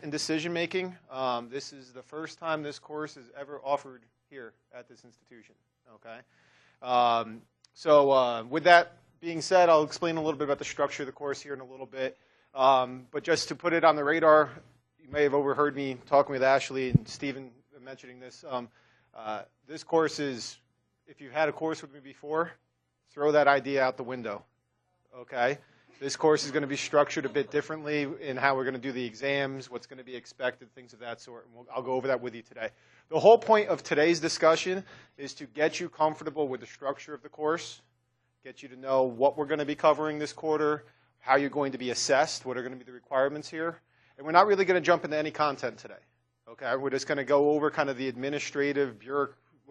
and decision making. This is the first time this course is ever offered here at this institution. Okay. With that being said, I'll explain a little bit about the structure of the course here in a little bit. But just to put it on the radar, you may have overheard me talking with Ashley and Stephen mentioning this. This course is, if you've had a course with me before, throw that idea out the window. Okay. This course is going to be structured a bit differently in how we're going to do the exams, what's going to be expected, things of that sort. And I'll go over that with you today. The whole point of today's discussion is to get you comfortable with the structure of the course, get you to know what we're going to be covering this quarter, how you're going to be assessed, what are going to be the requirements here. And we're not really going to jump into any content today. Okay, we're just going to go over kind of the administrative,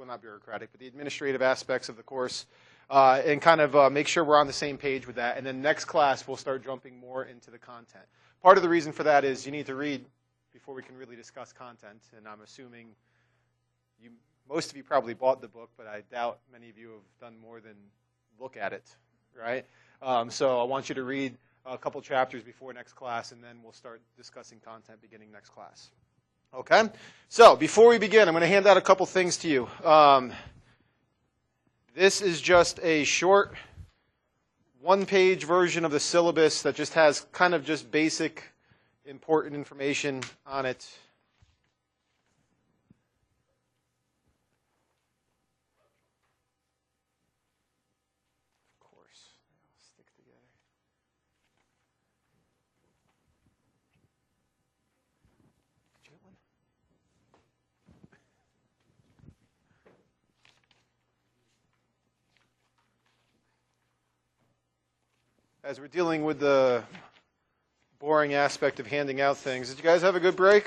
not bureaucratic, but the administrative aspects of the course. And kind of make sure we're on the same page with that. And then next class, we'll start jumping more into the content. Part of the reason for that is you need to read before we can really discuss content. And I'm assuming most of you probably bought the book, but I doubt many of you have done more than look at it, right? So I want you to read a couple chapters before next class, and then we'll start discussing content beginning next class. Okay? So before we begin, I'm going to hand out a couple things to you. This is just a short one-page version of the syllabus that just has kind of just basic important information on it. Of course, they all stick together. Did you get one? As we're dealing with the boring aspect of handing out things, did you guys have a good break?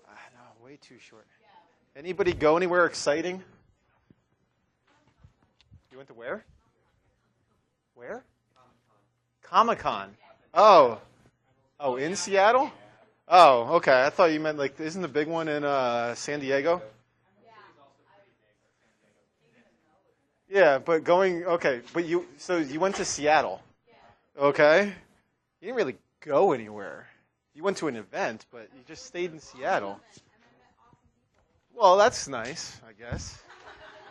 No, way too short. Anybody go anywhere exciting? You went to where? Where? Comic-Con. Oh, in Seattle? Oh, okay. I thought you meant like, isn't the big one in San Diego? Yeah, but so you went to Seattle, okay? You didn't really go anywhere. You went to an event, but you just stayed in Seattle. Well, that's nice, I guess.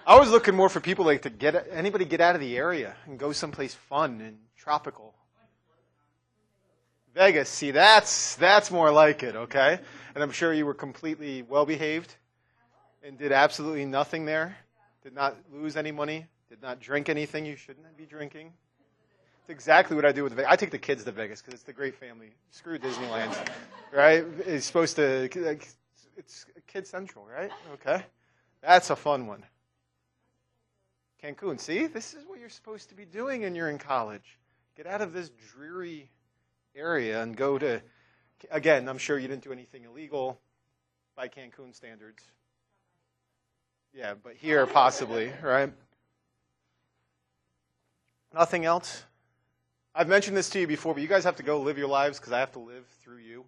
I was looking more for people like to get out of the area and go someplace fun and tropical. Vegas, see, that's more like it, okay? And I'm sure you were completely well-behaved and did absolutely nothing there. Did not lose any money, did not drink anything you shouldn't be drinking. It's exactly what I do with Vegas. I take the kids to Vegas because it's the great family. Screw Disneyland, right? It's supposed to, it's kid central, right? Okay. That's a fun one. Cancun, see? This is what you're supposed to be doing when you're in college. Get out of this dreary area and go to, again, I'm sure you didn't do anything illegal by Cancun standards. Yeah, but here possibly, right? Nothing else? I've mentioned this to you before, but you guys have to go live your lives because I have to live through you.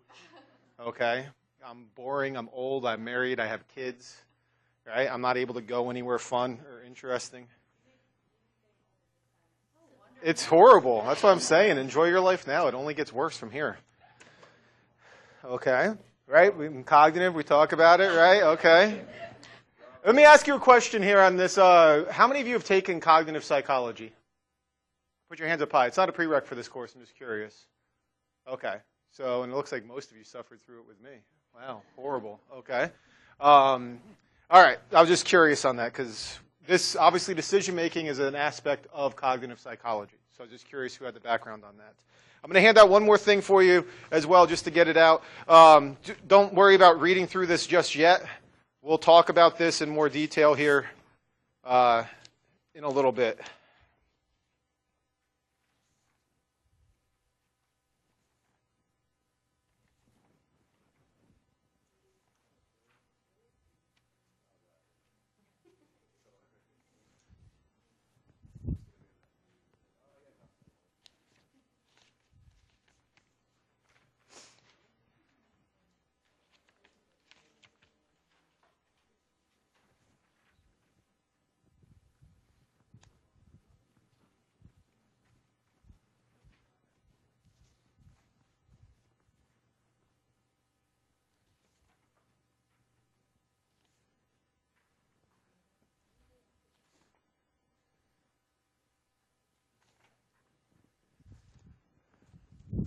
Okay? I'm boring, I'm old, I'm married, I have kids. Right? I'm not able to go anywhere fun or interesting. It's horrible. That's what I'm saying. Enjoy your life now. It only gets worse from here. Okay? Right? In cognitive, we talk about it, right? Okay. Let me ask you a question here on this. How many of you have taken cognitive psychology? Put your hands up high. It's not a prereq for this course. I'm just curious. Okay. So, and it looks like most of you suffered through it with me. Wow. Horrible. Okay. All right. I was just curious on that because this, obviously, decision-making is an aspect of cognitive psychology. So I was just curious who had the background on that. I'm going to hand out one more thing for you as well just to get it out. Don't worry about reading through this just yet. We'll talk about this in more detail here in a little bit.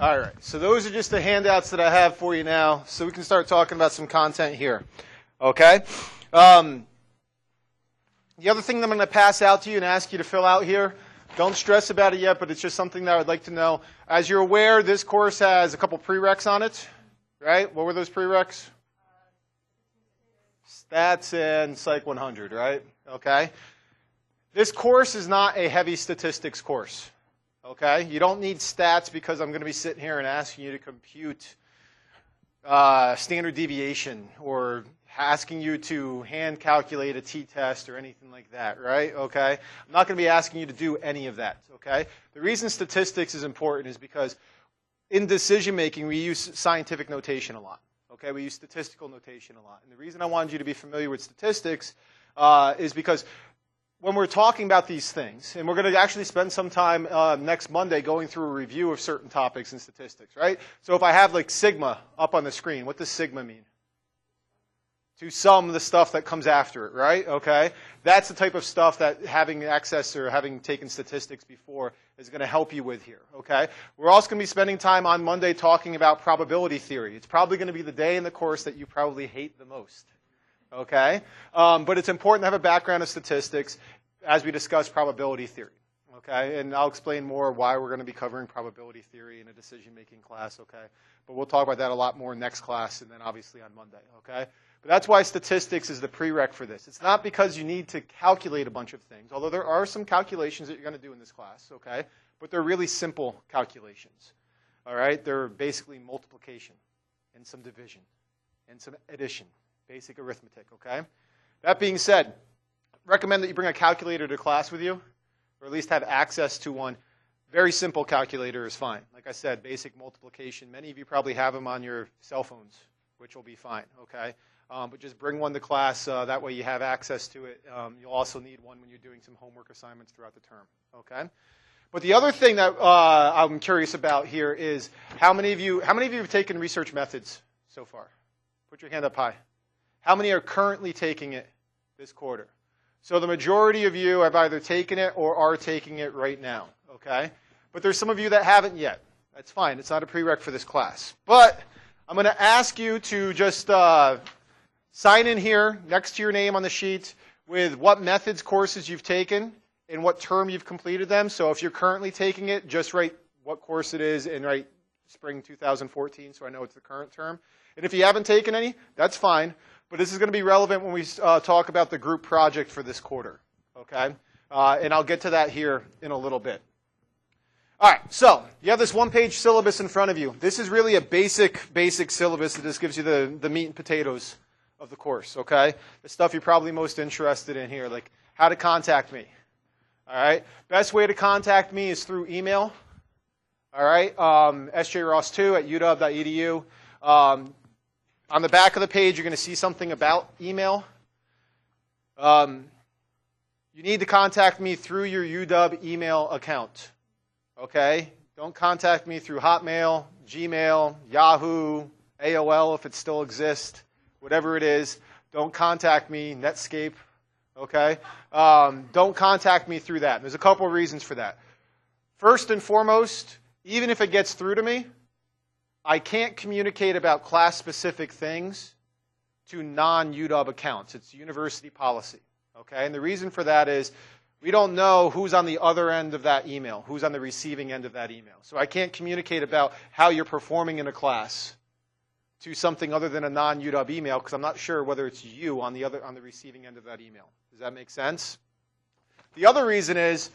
All right, so those are just the handouts that I have for you now, so we can start talking about some content here. Okay? The other thing that I'm going to pass out to you and ask you to fill out here, don't stress about it yet, but it's just something that I would like to know. As you're aware, this course has a couple prereqs on it, right? What were those prereqs? Stats and Psych 100, right? Okay? This course is not a heavy statistics course. Okay? You don't need stats because I'm going to be sitting here and asking you to compute standard deviation or asking you to hand calculate a t-test or anything like that, right? Okay? I'm not going to be asking you to do any of that, okay? The reason statistics is important is because in decision making we use scientific notation a lot, okay? We use statistical notation a lot. And the reason I wanted you to be familiar with statistics is because when we're talking about these things, and we're going to actually spend some time next Monday going through a review of certain topics in statistics, right? So if I have like sigma up on the screen, what does sigma mean? To sum the stuff that comes after it, right? Okay? That's the type of stuff that having access or having taken statistics before is going to help you with here, okay? We're also going to be spending time on Monday talking about probability theory. It's probably going to be the day in the course that you probably hate the most, okay? But it's important to have a background of statistics as we discuss probability theory, okay? And I'll explain more why we're going to be covering probability theory in a decision-making class, okay? But we'll talk about that a lot more next class and then obviously on Monday, okay? But that's why statistics is the prereq for this. It's not because you need to calculate a bunch of things, although there are some calculations that you're going to do in this class, okay? But they're really simple calculations, all right? They're basically multiplication and some division and some addition, basic arithmetic, okay? That being said, recommend that you bring a calculator to class with you, or at least have access to one. Very simple calculator is fine. Like I said, basic multiplication. Many of you probably have them on your cell phones, which will be fine, okay? But just bring one to class. That way you have access to it. You'll also need one when you're doing some homework assignments throughout the term, okay? But the other thing that I'm curious about here is how many of you have taken research methods so far? Put your hand up high. How many are currently taking it this quarter? So the majority of you have either taken it or are taking it right now, okay? But there's some of you that haven't yet. That's fine. It's not a prereq for this class. But I'm going to ask you to just sign in here next to your name on the sheet with what methods courses you've taken and what term you've completed them. So if you're currently taking it, just write what course it is and write spring 2014 so I know it's the current term. And if you haven't taken any, that's fine. But this is going to be relevant when we talk about the group project for this quarter, okay? And I'll get to that here in a little bit. All right, so you have this one-page syllabus in front of you. This is really a basic syllabus that just gives you the meat and potatoes of the course, okay? The stuff you're probably most interested in here, like how to contact me, all right? Best way to contact me is through email, all right? sjross2@uw.edu. On the back of the page, you're going to see something about email. You need to contact me through your UW email account, okay? Don't contact me through Hotmail, Gmail, Yahoo, AOL if it still exists, whatever it is. Don't contact me, Netscape, okay? Don't contact me through that. There's a couple of reasons for that. First and foremost, even if it gets through to me, I can't communicate about class-specific things to non-UW accounts. It's university policy, okay? And the reason for that is we don't know who's on the other end of that email, who's on the receiving end of that email. So I can't communicate about how you're performing in a class to something other than a non-UW email because I'm not sure whether it's you on the receiving end of that email. Does that make sense? The other reason is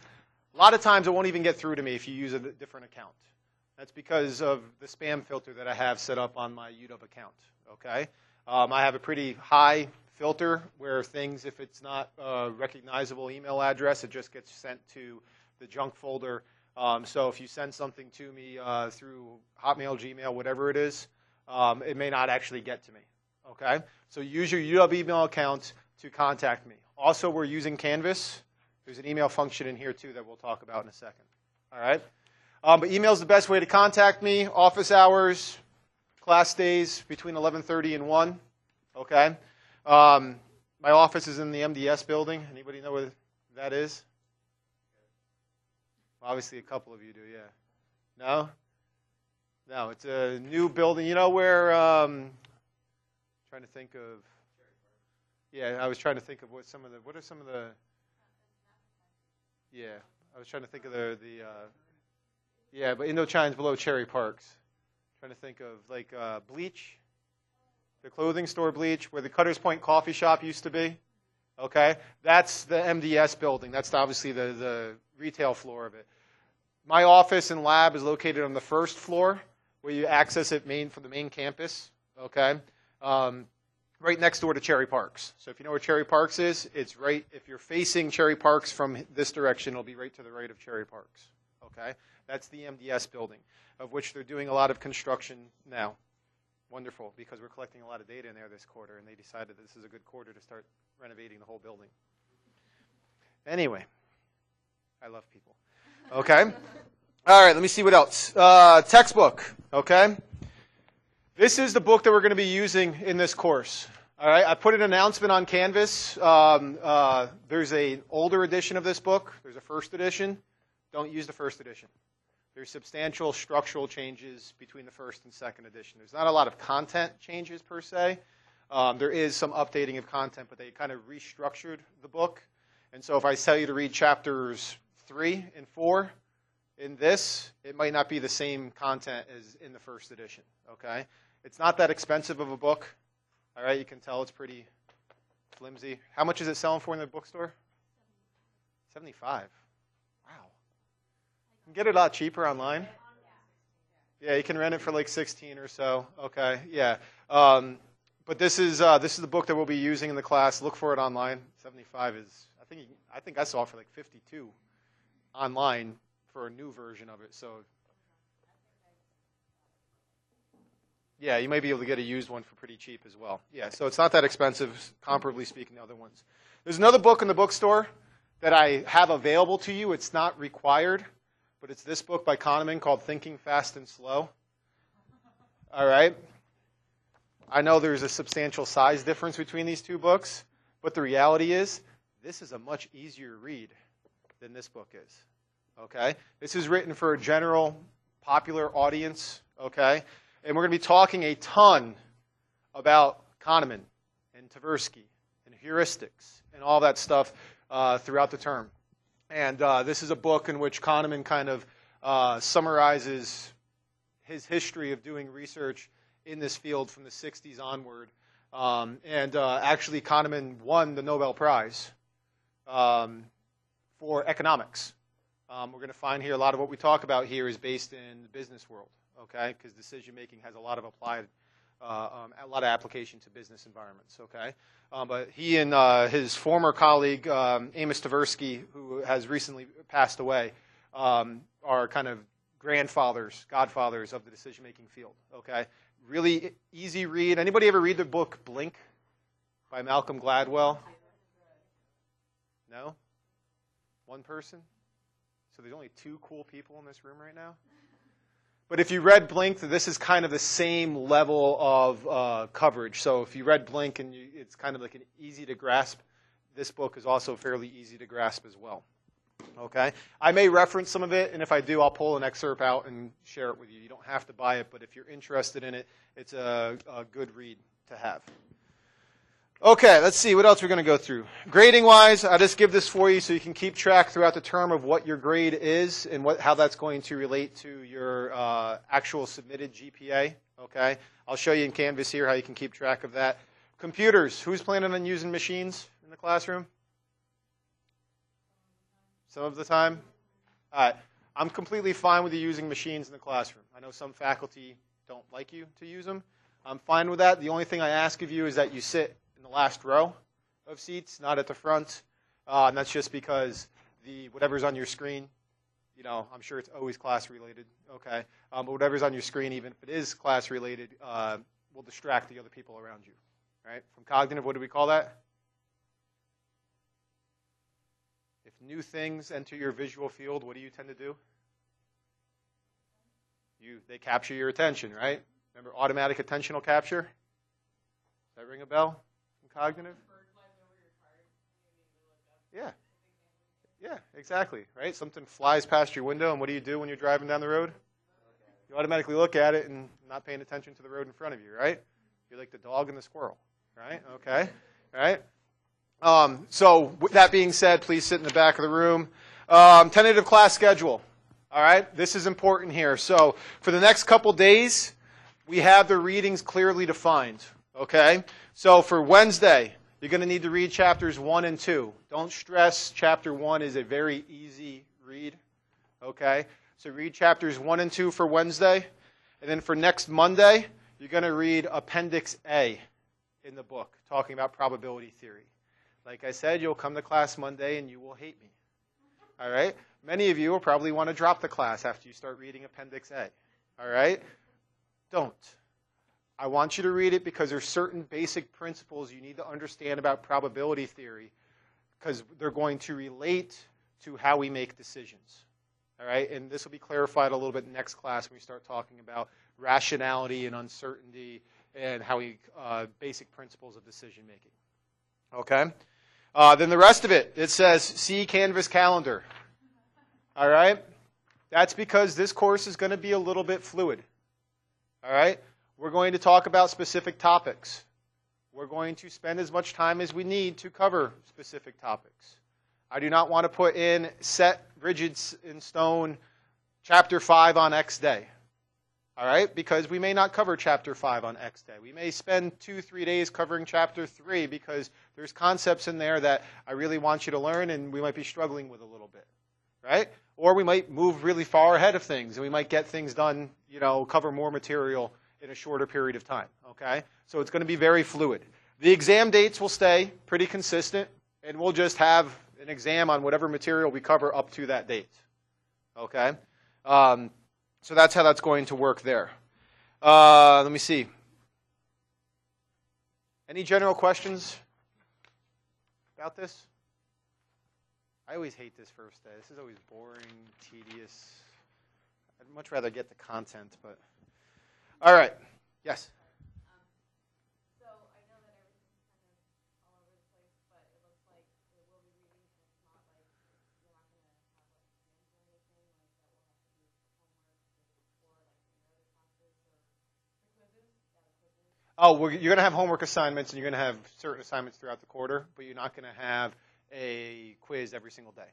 a lot of times it won't even get through to me if you use a different account. That's because of the spam filter that I have set up on my UW account, okay? I have a pretty high filter where things, if it's not a recognizable email address, it just gets sent to the junk folder. So if you send something to me through Hotmail, Gmail, whatever it is, it may not actually get to me, okay? So use your UW email account to contact me. Also, we're using Canvas. There's an email function in here, too, that we'll talk about in a second, all right? But email is the best way to contact me. Office hours, class days between 11:30 and 1. Okay. My office is in the MDS building. Anybody know where that is? Obviously, a couple of you do. Yeah. No. No, it's a new building. You know where? Trying to think of. Yeah, I was trying to think of what are some of the. Yeah, I was trying to think of yeah, but Indochine's below Cherry Parks. Trying to think of like Bleach, the clothing store Bleach, where the Cutters Point coffee shop used to be. Okay, that's the MDS building. That's obviously the retail floor of it. My office and lab is located on the first floor, where you access it from the main campus. Okay, right next door to Cherry Parks. So if you know where Cherry Parks is, it's right. If you're facing Cherry Parks from this direction, it'll be right to the right of Cherry Parks. Okay, that's the MDS building, of which they're doing a lot of construction now. Wonderful, because we're collecting a lot of data in there this quarter, and they decided this is a good quarter to start renovating the whole building. Anyway, I love people. Okay. All right, let me see what else. Textbook, okay? This is the book that we're going to be using in this course. All right, I put an announcement on Canvas. There's an older edition of this book. There's a first edition. Don't use the first edition. There's substantial structural changes between the first and second edition. There's not a lot of content changes per se. There is some updating of content, but they kind of restructured the book. And so if I tell you to read chapters 3 and 4 in this, it might not be the same content as in the first edition. Okay? It's not that expensive of a book. All right, you can tell it's pretty flimsy. How much is it selling for in the bookstore? $75. You can get it a lot cheaper online. Yeah, you can rent it for like 16 or so. Okay, yeah. But this is the book that we'll be using in the class. Look for it online. 75 is I think I saw it for like 52 online for a new version of it. So yeah, you may be able to get a used one for pretty cheap as well. Yeah, so it's not that expensive, comparably speaking to other ones. There's another book in the bookstore that I have available to you. It's not required. But it's this book by Kahneman called Thinking Fast and Slow. All right? I know there's a substantial size difference between these two books, but the reality is this is a much easier read than this book is. Okay? This is written for a general, popular audience. Okay? And we're going to be talking a ton about Kahneman and Tversky and heuristics and all that stuff throughout the term. And this is a book in which Kahneman kind of summarizes his history of doing research in this field from the 60s onward. Actually, Kahneman won the Nobel Prize for economics. We're going to find here a lot of what we talk about here is based in the business world, okay? Because decision making has a lot of application to business environments, okay? But he and his former colleague, Amos Tversky, who has recently passed away, are kind of godfathers of the decision-making field, okay? Really easy read. Anybody ever read the book Blink by Malcolm Gladwell? No? One person? So there's only 2 cool people in this room right now? But if you read Blink, this is kind of the same level of coverage. So if you read Blink and it's kind of like an easy to grasp, this book is also fairly easy to grasp as well. Okay? I may reference some of it, and if I do, I'll pull an excerpt out and share it with you. You don't have to buy it, but if you're interested in it, it's a good read to have. Okay, let's see what else we're going to go through. Grading-wise, I'll just give this for you so you can keep track throughout the term of what your grade is and how that's going to relate to your actual submitted GPA. Okay, I'll show you in Canvas here how you can keep track of that. Computers, who's planning on using machines in the classroom? Some of the time? All right, I'm completely fine with you using machines in the classroom. I know some faculty don't like you to use them. I'm fine with that. The only thing I ask of you is that you sit in the last row of seats, not at the front. And that's just because whatever's on your screen, I'm sure it's always class related, okay? But whatever's on your screen, even if it is class related, will distract the other people around you, right? From cognitive, what do we call that? If new things enter your visual field, what do you tend to do? They capture your attention, right? Remember automatic attentional capture? Does that ring a bell? Cognitive? Yeah, exactly, right? Something flies past your window, and what do you do when you're driving down the road? You You automatically look at it and not paying attention to the road in front of you, right? You're like the dog and the squirrel, right? Okay, right? So with that being said, please sit in the back of the room. Tentative class schedule. All right, this is important here. So for the next couple days, we have the readings clearly defined. Okay, so for Wednesday, you're going to need to read chapters 1 and 2. Don't stress. Chapter 1 is a very easy read. Okay, so read chapters 1 and 2 for Wednesday, and then for next Monday, you're going to read Appendix A in the book, talking about probability theory. Like I said, you'll come to class Monday and you will hate me. All right? Many of you will probably want to drop the class after you start reading Appendix A. All right? Don't. I want you to read it because there's certain basic principles you need to understand about probability theory because they're going to relate to how we make decisions. All right? And this will be clarified a little bit next class when we start talking about rationality and uncertainty and how we basic principles of decision making. Okay? Then the rest of it, it says, see Canvas calendar. All right? That's because this course is going to be a little bit fluid. All right? We're going to talk about specific topics. We're going to spend as much time as we need to cover specific topics. I do not want to put in set, rigid in stone, chapter 5 on X day. All right? Because we may not cover chapter 5 on X day. We may spend 2-3 days covering chapter 3 because there's concepts in there that I really want you to learn and we might be struggling with a little bit. Right? Or we might move really far ahead of things and we might get things done, cover more material in a shorter period of time. Okay? So it's going to be very fluid. The exam dates will stay pretty consistent and we'll just have an exam on whatever material we cover up to that date. Okay? So that's how that's going to work there. Let me see. Any general questions about this? I always hate this first day. This is always boring, tedious. I'd much rather get the content, but... All right. Yes? So I know that everything's kind of all over the place, but it looks like it will be reading, and it's not like you're not going to have like exams or anything like that we'll have to do homework for like the other classes or the quizzes. Oh, you're going to have homework assignments, and you're going to have certain assignments throughout the quarter, but you're not going to have a quiz every single day.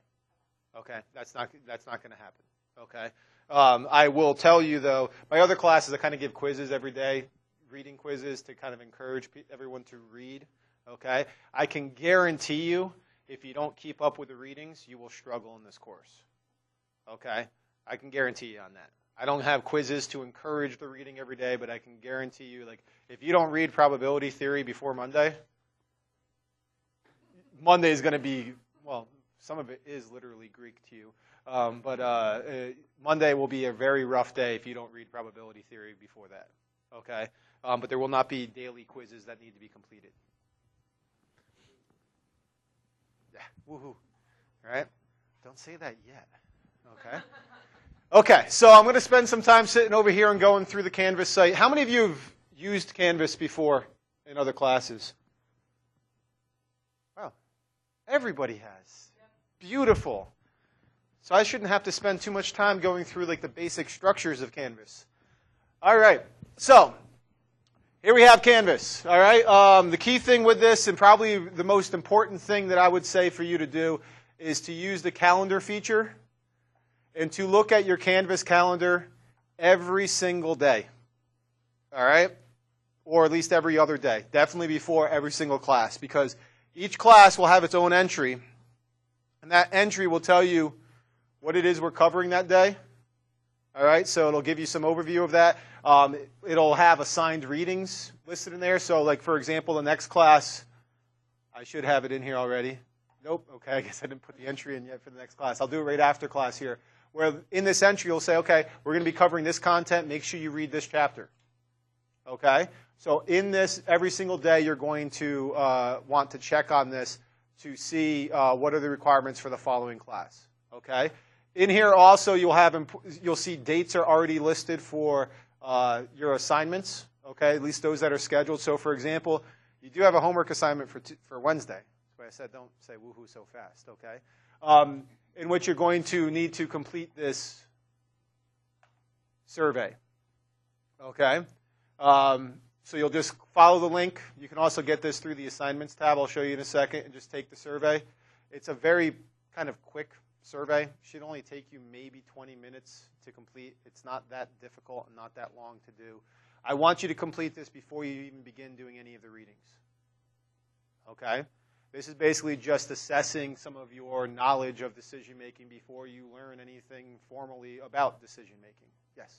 Okay? That's not going to happen. Okay? I will tell you, though, my other classes, I kind of give quizzes every day, reading quizzes to kind of encourage everyone to read. Okay? I can guarantee you, if you don't keep up with the readings, you will struggle in this course. Okay? I can guarantee you on that. I don't have quizzes to encourage the reading every day, but I can guarantee you, like, if you don't read probability theory before Monday is going to be, well, some of it is literally Greek to you. But Monday will be a very rough day if you don't read probability theory before that. Okay? But there will not be daily quizzes that need to be completed. Yeah, woohoo. All right? Don't say that yet. Okay? Okay, so I'm going to spend some time sitting over here and going through the Canvas site. How many of you have used Canvas before in other classes? Wow. Everybody has. Beautiful. So I shouldn't have to spend too much time going through like the basic structures of Canvas. All right. So here we have Canvas. All right. The key thing with this, and probably the most important thing that I would say for you to do, is to use the calendar feature and to look at your Canvas calendar every single day. All right? Or at least every other day. Definitely before every single class, because each class will have its own entry, and that entry will tell you what it is we're covering that day. All right, so it'll give you some overview of that. It'll have assigned readings listed in there. So, like, for example, the next class, I should have it in here already. Nope, okay, I guess I didn't put the entry in yet for the next class. I'll do it right after class here, where in this entry you'll say, okay, we're going to be covering this content. Make sure you read this chapter. Okay? So in this, every single day you're going to want to check on this to see what are the requirements for the following class. Okay? In here also you'll see dates are already listed for your assignments. Okay? At least those that are scheduled. So for example, you do have a homework assignment for Wednesday. That's why I said don't say woohoo so fast. Okay? In which you're going to need to complete this survey. Okay? So you'll just follow the link. You can also get this through the assignments tab. I'll show you in a second, and just take the survey. It's a very kind of quick survey. It should only take you maybe 20 minutes to complete. It's not that difficult and not that long to do. I want you to complete this before you even begin doing any of the readings. Okay? This is basically just assessing some of your knowledge of decision making before you learn anything formally about decision making. Yes?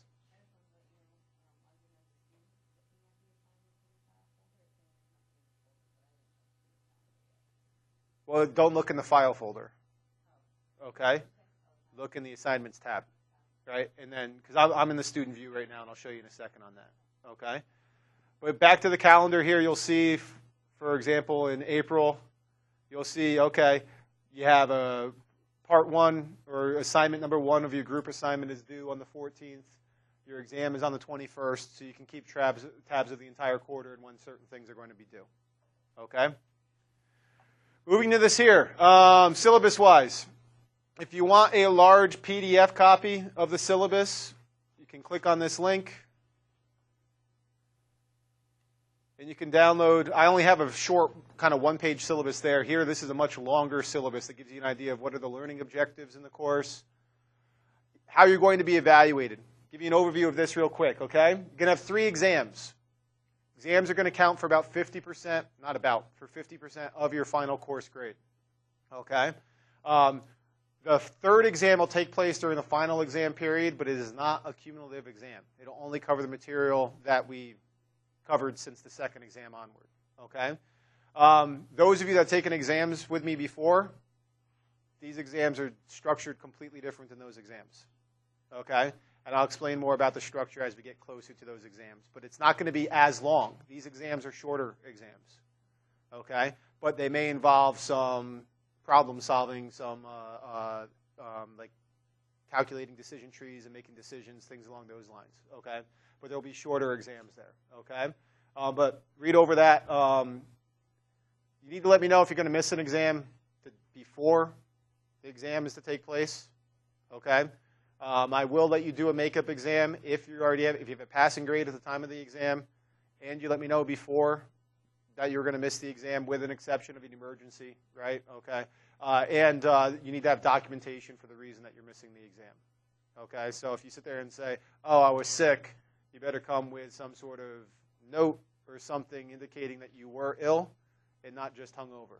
Well, don't look in the file folder. Okay? Look in the assignments tab. Right? And then, because I'm in the student view right now, and I'll show you in a second on that. Okay? But back to the calendar here, you'll see, for example, in April, you'll see, okay, you have a part 1 or assignment number 1 of your group assignment is due on the 14th. Your exam is on the 21st, so you can keep tabs of the entire quarter and when certain things are going to be due. Okay? Moving to this here, syllabus-wise. If you want a large PDF copy of the syllabus, you can click on this link. And you can download, I only have a short kind of one-page syllabus there. Here, this is a much longer syllabus that gives you an idea of what are the learning objectives in the course, how you're going to be evaluated. Give you an overview of this real quick, okay? You're going to have 3 exams. Exams are going to count for about 50%, not about, for 50% of your final course grade, okay? The 3rd exam will take place during the final exam period, but it is not a cumulative exam. It'll only cover the material that we covered since the 2nd exam onward, okay? Those of you that have taken exams with me before, these exams are structured completely different than those exams, okay? And I'll explain more about the structure as we get closer to those exams. But it's not going to be as long. These exams are shorter exams, okay? But they may involve some problem solving, some like calculating decision trees and making decisions, things along those lines, okay? But there'll be shorter exams there, okay? But read over that. You need to let me know if you're going to miss an exam before the exam is to take place, okay? I will let you do a makeup exam if you have a passing grade at the time of the exam, and you let me know before that you're going to miss the exam with an exception of an emergency, right? Okay. And you need to have documentation for the reason that you're missing the exam. Okay. So if you sit there and say, "Oh, I was sick," you better come with some sort of note or something indicating that you were ill and not just hungover.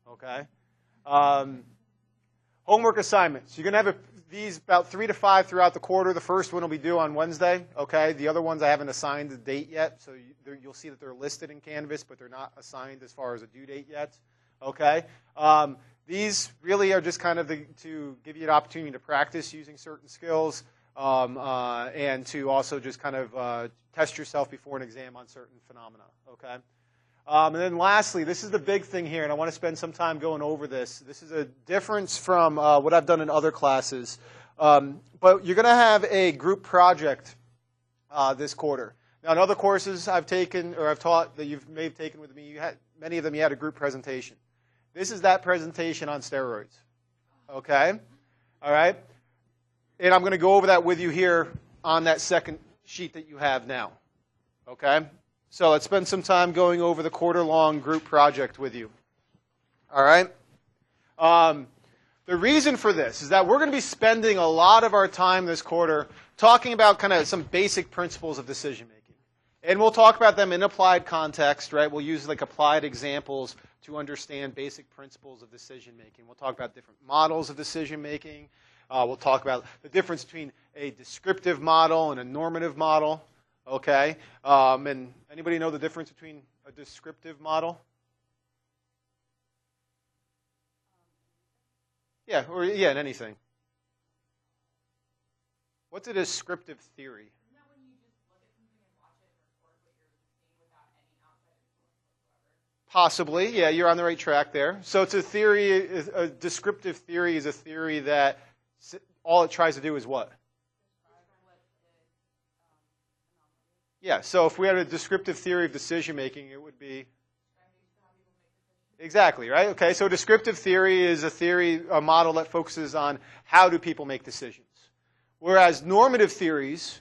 Okay. Homework assignments. You're going to have these about 3 to 5 throughout the quarter. The first one will be due on Wednesday. Okay. The other ones I haven't assigned a date yet, so you'll see that they're listed in Canvas, but they're not assigned as far as a due date yet. Okay. These really are just kind of to give you an opportunity to practice using certain skills and to also just kind of test yourself before an exam on certain phenomena. Okay. And then lastly, this is the big thing here, and I want to spend some time going over this. This is a difference from what I've done in other classes. But you're going to have a group project this quarter. Now, in other courses I've taken or I've taught that you may have taken with me, many of them you had a group presentation. This is that presentation on steroids. Okay? All right? And I'm going to go over that with you here on that second sheet that you have now. Okay? So let's spend some time going over the quarter-long group project with you. All right? The reason for this is that we're going to be spending a lot of our time this quarter talking about kind of some basic principles of decision-making. And we'll talk about them in applied context, right? We'll use like applied examples to understand basic principles of decision-making. We'll talk about different models of decision-making. We'll talk about the difference between a descriptive model and a normative model. Okay, and anybody know the difference between a descriptive model? Yeah, in anything. What's a descriptive theory? Isn't that when you just look at something and watch it and record what you're seeing without any outside influence whatsoever? Possibly, yeah, you're on the right track there. So it's a theory, a descriptive theory is a theory that all it tries to do is what? Yeah, so if we had a descriptive theory of decision-making, it would be... Exactly, right? Okay, so descriptive theory is a model that focuses on how do people make decisions. Whereas normative theories,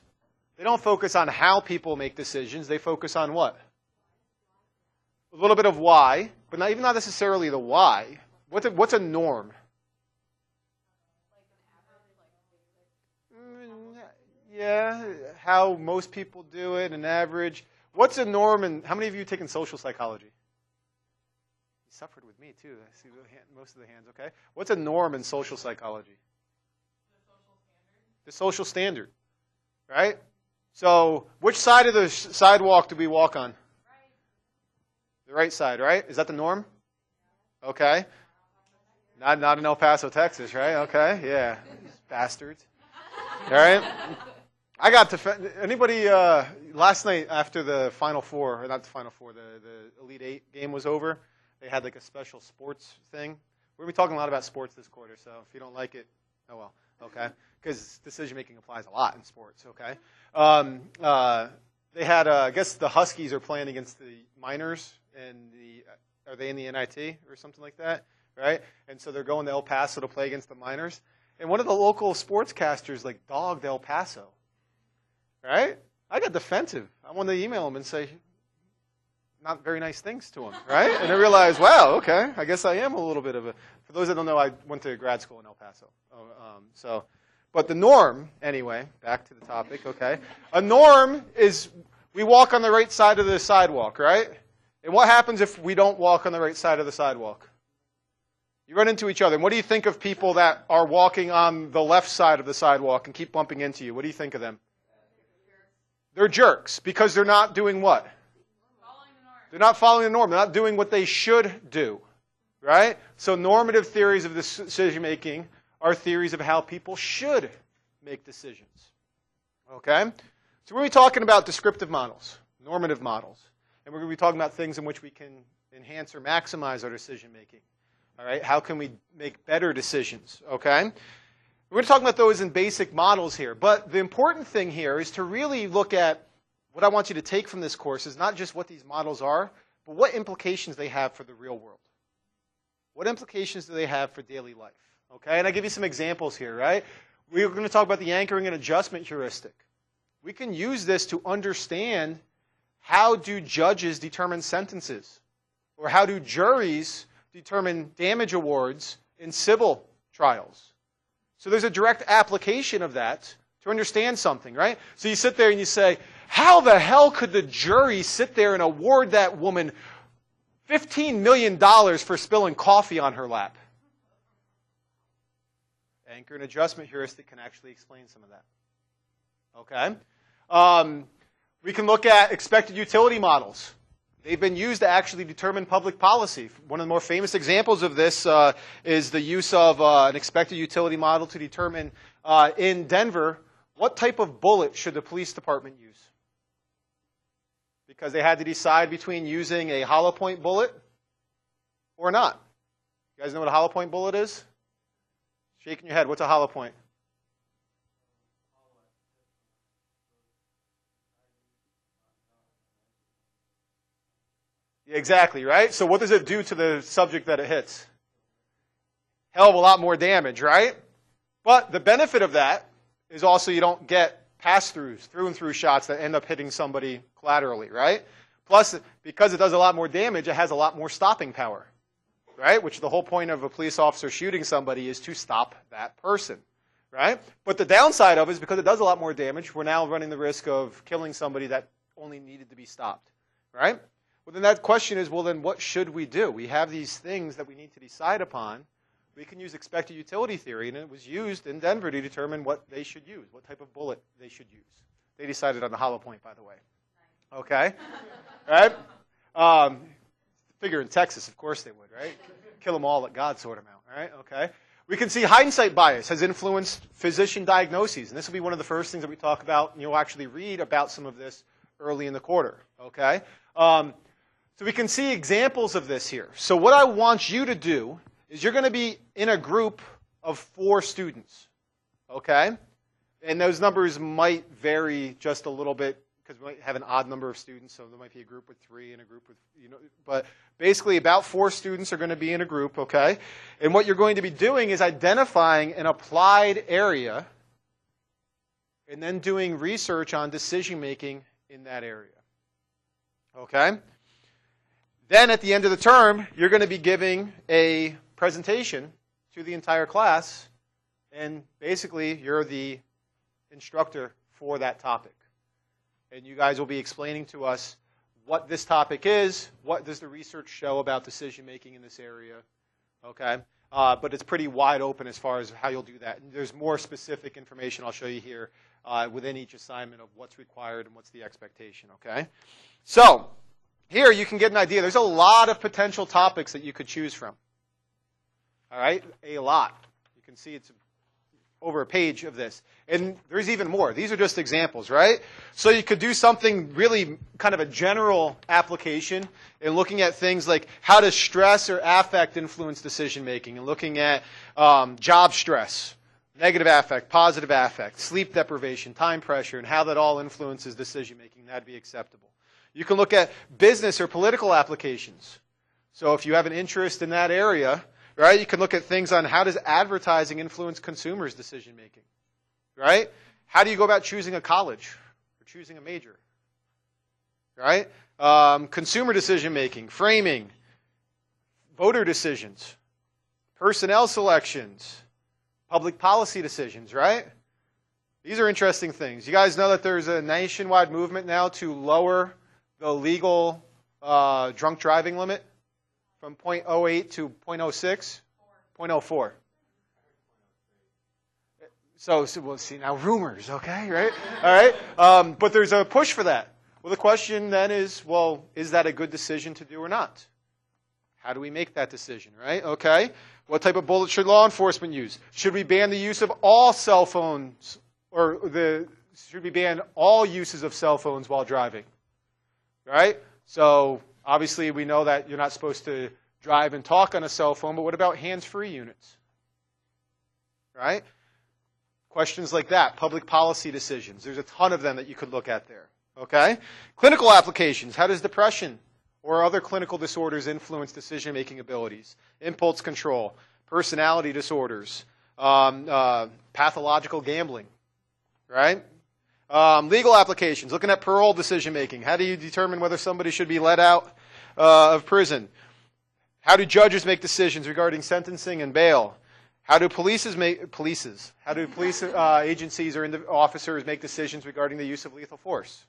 They don't focus on how people make decisions. They focus on what? A little bit of why, but not necessarily the why. What's a norm? Yeah, how most people do it, an average. What's a norm, and how many of you have taken social psychology? You suffered with me, too. I see most of the hands, okay? What's a norm in social psychology? The social standard, right? So which side of the sidewalk do we walk on? The right side, right? Is that the norm? Okay. Not in El Paso, Texas, right? Okay, yeah. Bastards. All right? I got to anybody last night after the Final Four, or not the Final Four, the Elite Eight game was over. They had like a special sports thing. We're gonna be talking a lot about sports this quarter, so if you don't like it, oh well, okay. Because decision making applies a lot in sports, okay. They had, I guess the Huskies are playing against the Miners, and are they in the NIT or something like that, right? And so they're going to El Paso to play against the Miners, and one of the local sportscasters like dogged El Paso. Right? I got defensive. I wanted to email him and say not very nice things to him, right? And I realized, wow, okay, I guess I am a little bit of a. For those that don't know, I went to grad school in El Paso. But the norm, anyway, back to the topic, okay? A norm is we walk on the right side of the sidewalk, right? And what happens if we don't walk on the right side of the sidewalk? You run into each other. And what do you think of people that are walking on the left side of the sidewalk and keep bumping into you? What do you think of them? They're jerks because they're not doing what? They're not following the norm. They're not doing what they should do, right? So normative theories of decision making are theories of how people should make decisions, okay? So we're going to be talking about descriptive models, normative models, and we're going to be talking about things in which we can enhance or maximize our decision making, all right? How can we make better decisions, okay? We're going to talk about those in basic models here. But the important thing here is to really look at what I want you to take from this course is not just what these models are, but what implications they have for the real world. What implications do they have for daily life? Okay, and I give you some examples here, right? We're going to talk about the anchoring and adjustment heuristic. We can use this to understand how do judges determine sentences, or how do juries determine damage awards in civil trials. So there's a direct application of that to understand something, right? So you sit there and you say, how the hell could the jury sit there and award that woman $15 million for spilling coffee on her lap? Anchor and adjustment heuristic can actually explain some of that. Okay? We can look at expected utility models. They've been used to actually determine public policy. One of the more famous examples of this is the use of an expected utility model to determine in Denver what type of bullet should the police department use. Because they had to decide between using a hollow point bullet or not. You guys know what a hollow point bullet is? Shaking your head. What's a hollow point? Exactly, right? So what does it do to the subject that it hits? Hell of a lot more damage, right? But the benefit of that is also you don't get pass-throughs, through and through shots that end up hitting somebody collaterally, right? Plus, because it does a lot more damage, it has a lot more stopping power, right? Which the whole point of a police officer shooting somebody is to stop that person, right? But the downside of it is because it does a lot more damage, we're now running the risk of killing somebody that only needed to be stopped, right? Well, then that question is, well, then what should we do? We have these things that we need to decide upon. We can use expected utility theory, and it was used in Denver to determine what they should use, what type of bullet they should use. They decided on the hollow point, by the way. Okay? Right? Figure in Texas, of course they would, right? Kill them all, let God sort them out, right? Okay? We can see hindsight bias has influenced physician diagnoses, and this will be one of the first things that we talk about, and you'll actually read about some of this early in the quarter, okay? So we can see examples of this here. So what I want you to do is you're going to be in a group of 4 students, okay? And those numbers might vary just a little bit because we might have an odd number of students, so there might be a group with 3 and a group with, but basically about 4 students are going to be in a group, okay? And what you're going to be doing is identifying an applied area and then doing research on decision making in that area. Okay? Then at the end of the term, you're going to be giving a presentation to the entire class, and basically you're the instructor for that topic. And you guys will be explaining to us what this topic is, what does the research show about decision making in this area, okay? But it's pretty wide open as far as how you'll do that. And there's more specific information I'll show you here within each assignment of what's required and what's the expectation, okay? So here you can get an idea. There's a lot of potential topics that you could choose from, all right? A lot. You can see it's over a page of this. And there's even more. These are just examples, right? So you could do something really kind of a general application in looking at things like how does stress or affect influence decision making, and looking at job stress, negative affect, positive affect, sleep deprivation, time pressure, and how that all influences decision making. That'd be acceptable. You can look at business or political applications. So if you have an interest in that area, right, you can look at things on how does advertising influence consumers' decision making, right? How do you go about choosing a college or choosing a major, right? Consumer decision making, framing, voter decisions, personnel selections, public policy decisions, right? These are interesting things. You guys know that there's a nationwide movement now to lower the legal drunk driving limit from 0.08 to 0.06, 0.04. So we'll see now rumors, okay, right? All right, but there's a push for that. Well, the question then is, well, is that a good decision to do or not? How do we make that decision, right? Okay, what type of bullet should law enforcement use? Should we ban the use of all cell phones, or should we ban all uses of cell phones while driving, right? So obviously we know that you're not supposed to drive and talk on a cell phone, but what about hands-free units, right? Questions like that, public policy decisions. There's a ton of them that you could look at there, okay? Clinical applications. How does depression or other clinical disorders influence decision-making abilities? Impulse control, personality disorders, pathological gambling, right? Legal applications, looking at parole decision-making. How do you determine whether somebody should be let out of prison? How do judges make decisions regarding sentencing and bail? How do police agencies or officers make decisions regarding the use of lethal force?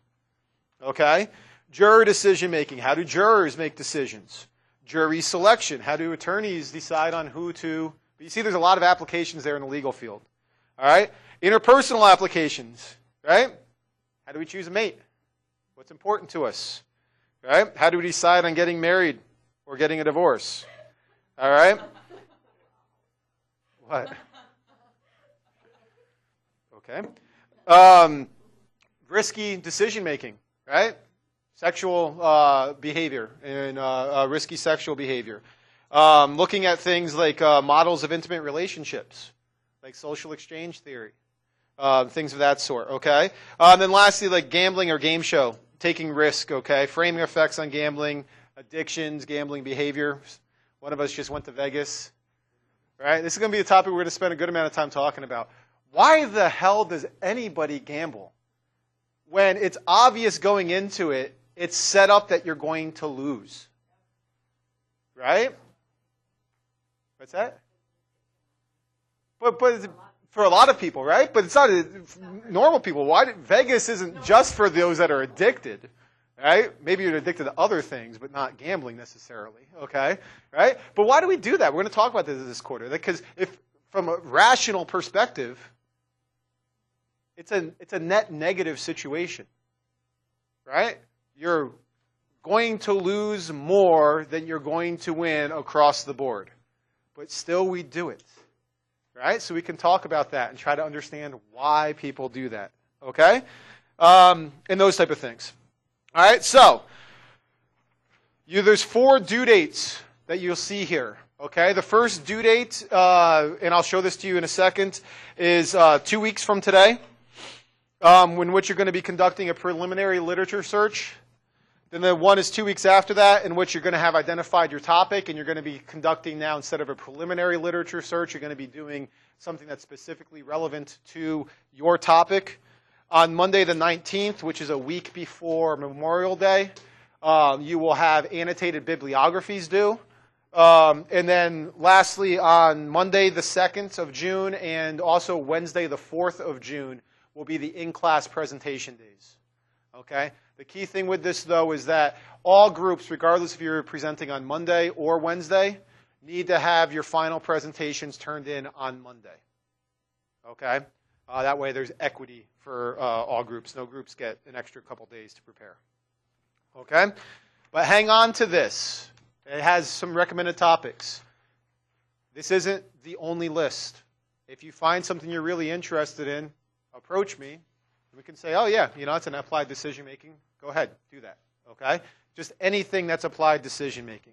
Okay? Juror decision-making. How do jurors make decisions? Jury selection. How do attorneys decide on who to... You see, there's a lot of applications there in the legal field. All right? Interpersonal applications. Right? How do we choose a mate? What's important to us? Right? How do we decide on getting married or getting a divorce? All right? What? Okay. Risky decision making, right? Sexual behavior and risky sexual behavior. Looking at things like models of intimate relationships, like social exchange theory, things of that sort, okay? And then lastly, like gambling or game show, taking risk, okay? Framing effects on gambling, addictions, gambling behavior. One of us just went to Vegas. Right? This is going to be a topic we're going to spend a good amount of time talking about. Why the hell does anybody gamble? When it's obvious going into it, it's set up that you're going to lose. Right? What's that? But for a lot of people, right? But it's not normal people. Vegas isn't just for those that are addicted. Right? Maybe you're addicted to other things, but not gambling necessarily. Okay? Right? But why do we do that? We're going to talk about this quarter. Because if, from a rational perspective, it's a net negative situation. Right? You're going to lose more than you're going to win across the board. But still we do it. Right? So we can talk about that and try to understand why people do that. Okay? And those type of things. All right, so there's 4 due dates that you'll see here. Okay, the first due date, and I'll show this to you in a second, is 2 weeks from today, in which you're going to be conducting a preliminary literature search. Then the one is 2 weeks after that, in which you're going to have identified your topic, and you're going to be conducting now, instead of a preliminary literature search, you're going to be doing something that's specifically relevant to your topic. On Monday the 19th, which is a week before Memorial Day, you will have annotated bibliographies due. And then lastly, on Monday the 2nd of June and also Wednesday the 4th of June will be the in-class presentation days. Okay? The key thing with this, though, is that all groups, regardless if you're presenting on Monday or Wednesday, need to have your final presentations turned in on Monday. Okay? That way there's equity for all groups. No groups get an extra couple days to prepare. Okay? But hang on to this. It has some recommended topics. This isn't the only list. If you find something you're really interested in, approach me. We can say, oh, yeah, it's an applied decision making. Go ahead, do that. Okay? Just anything that's applied decision making.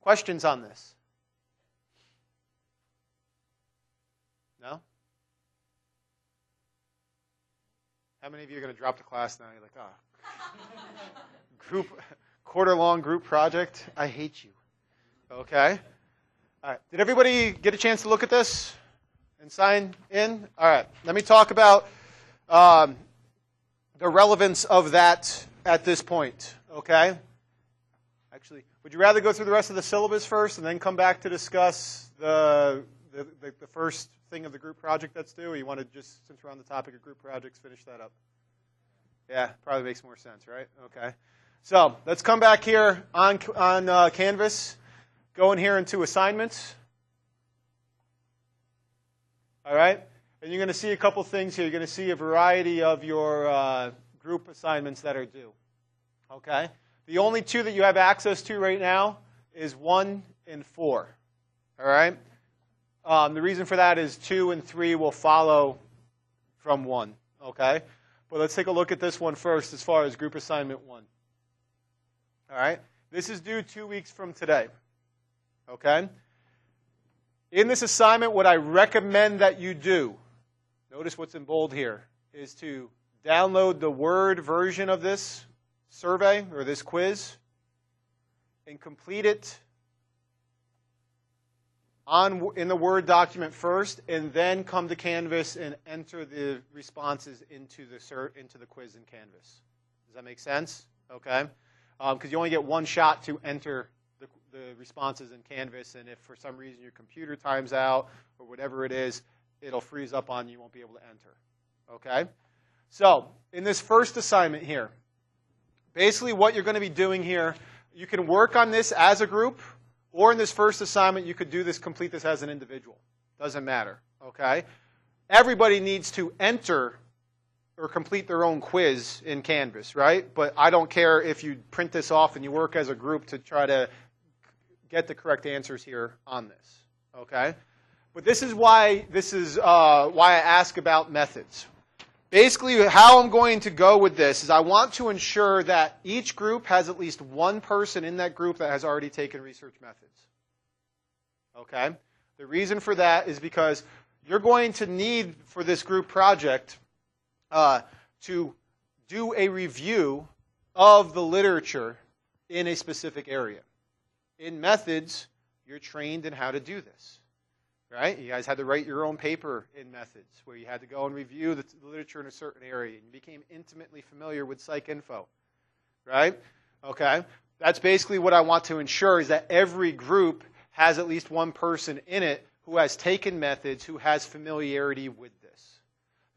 Questions on this? No? How many of you are going to drop the class now? You're like, quarter-long group project? I hate you. Okay? All right. Did everybody get a chance to look at this and sign in? All right. Let me talk about the relevance of that at this point. Okay? Actually, would you rather go through the rest of the syllabus first and then come back to discuss the first thing of the group project that's due? Or you want to just, since we're on the topic of group projects, finish that up? Yeah, probably makes more sense, right? Okay. So let's come back here on Canvas. Go in here into assignments. All right? And you're going to see a couple things here. You're going to see a variety of your group assignments that are due. Okay? The only two that you have access to right now is 1 and 4. All right? The reason for that is 2 and 3 will follow from 1. Okay? But let's take a look at this one first as far as group assignment 1. All right? This is due 2 weeks from today. Okay? In this assignment, what I recommend that you do, notice what's in bold here, is to download the Word version of this survey or this quiz and complete it in the Word document first, and then come to Canvas and enter the responses into the quiz in Canvas. Does that make sense? Okay? Because you only get one shot to enter the responses in Canvas, and if for some reason your computer times out or whatever it is, it'll freeze up on you. You won't be able to enter. Okay? So, in this first assignment here, basically what you're going to be doing here, you can work on this as a group, or in this first assignment, you could complete this as an individual. Doesn't matter. Okay? Everybody needs to enter or complete their own quiz in Canvas, right? But I don't care if you print this off and you work as a group to try to get the correct answers here on this, okay? But this is why I ask about methods. Basically, how I'm going to go with this is I want to ensure that each group has at least one person in that group that has already taken research methods, okay? The reason for that is because you're going to need, for this group project, to do a review of the literature in a specific area. In methods, you're trained in how to do this, right? You guys had to write your own paper in methods where you had to go and review the literature in a certain area, and you became intimately familiar with PsycInfo, right? Okay? That's basically what I want to ensure, is that every group has at least one person in it who has taken methods, who has familiarity with this.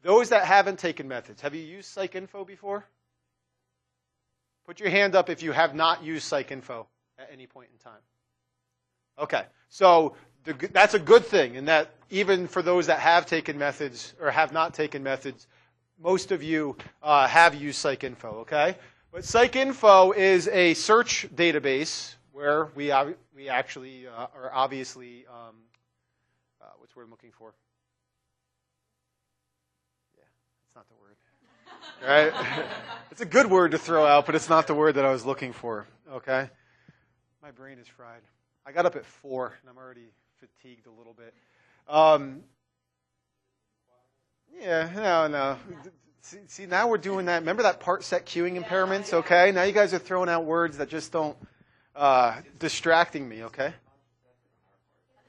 Those that haven't taken methods, have you used PsycInfo before? Put your hand up if you have not used PsycInfo at any point in time. Okay, so that's a good thing, in that even for those that have taken methods or have not taken methods, most of you have used PsycInfo, okay? But PsycInfo is a search database where we actually are obviously, what's the word I'm looking for? It's not the word. Right? It's a good word to throw out, but it's not the word that I was looking for. Okay? My brain is fried. I got up at 4, and I'm already fatigued a little bit. No. See, now we're doing that. Remember that part set queuing impairments? Okay? Now you guys are throwing out words that just don't, distracting me, okay?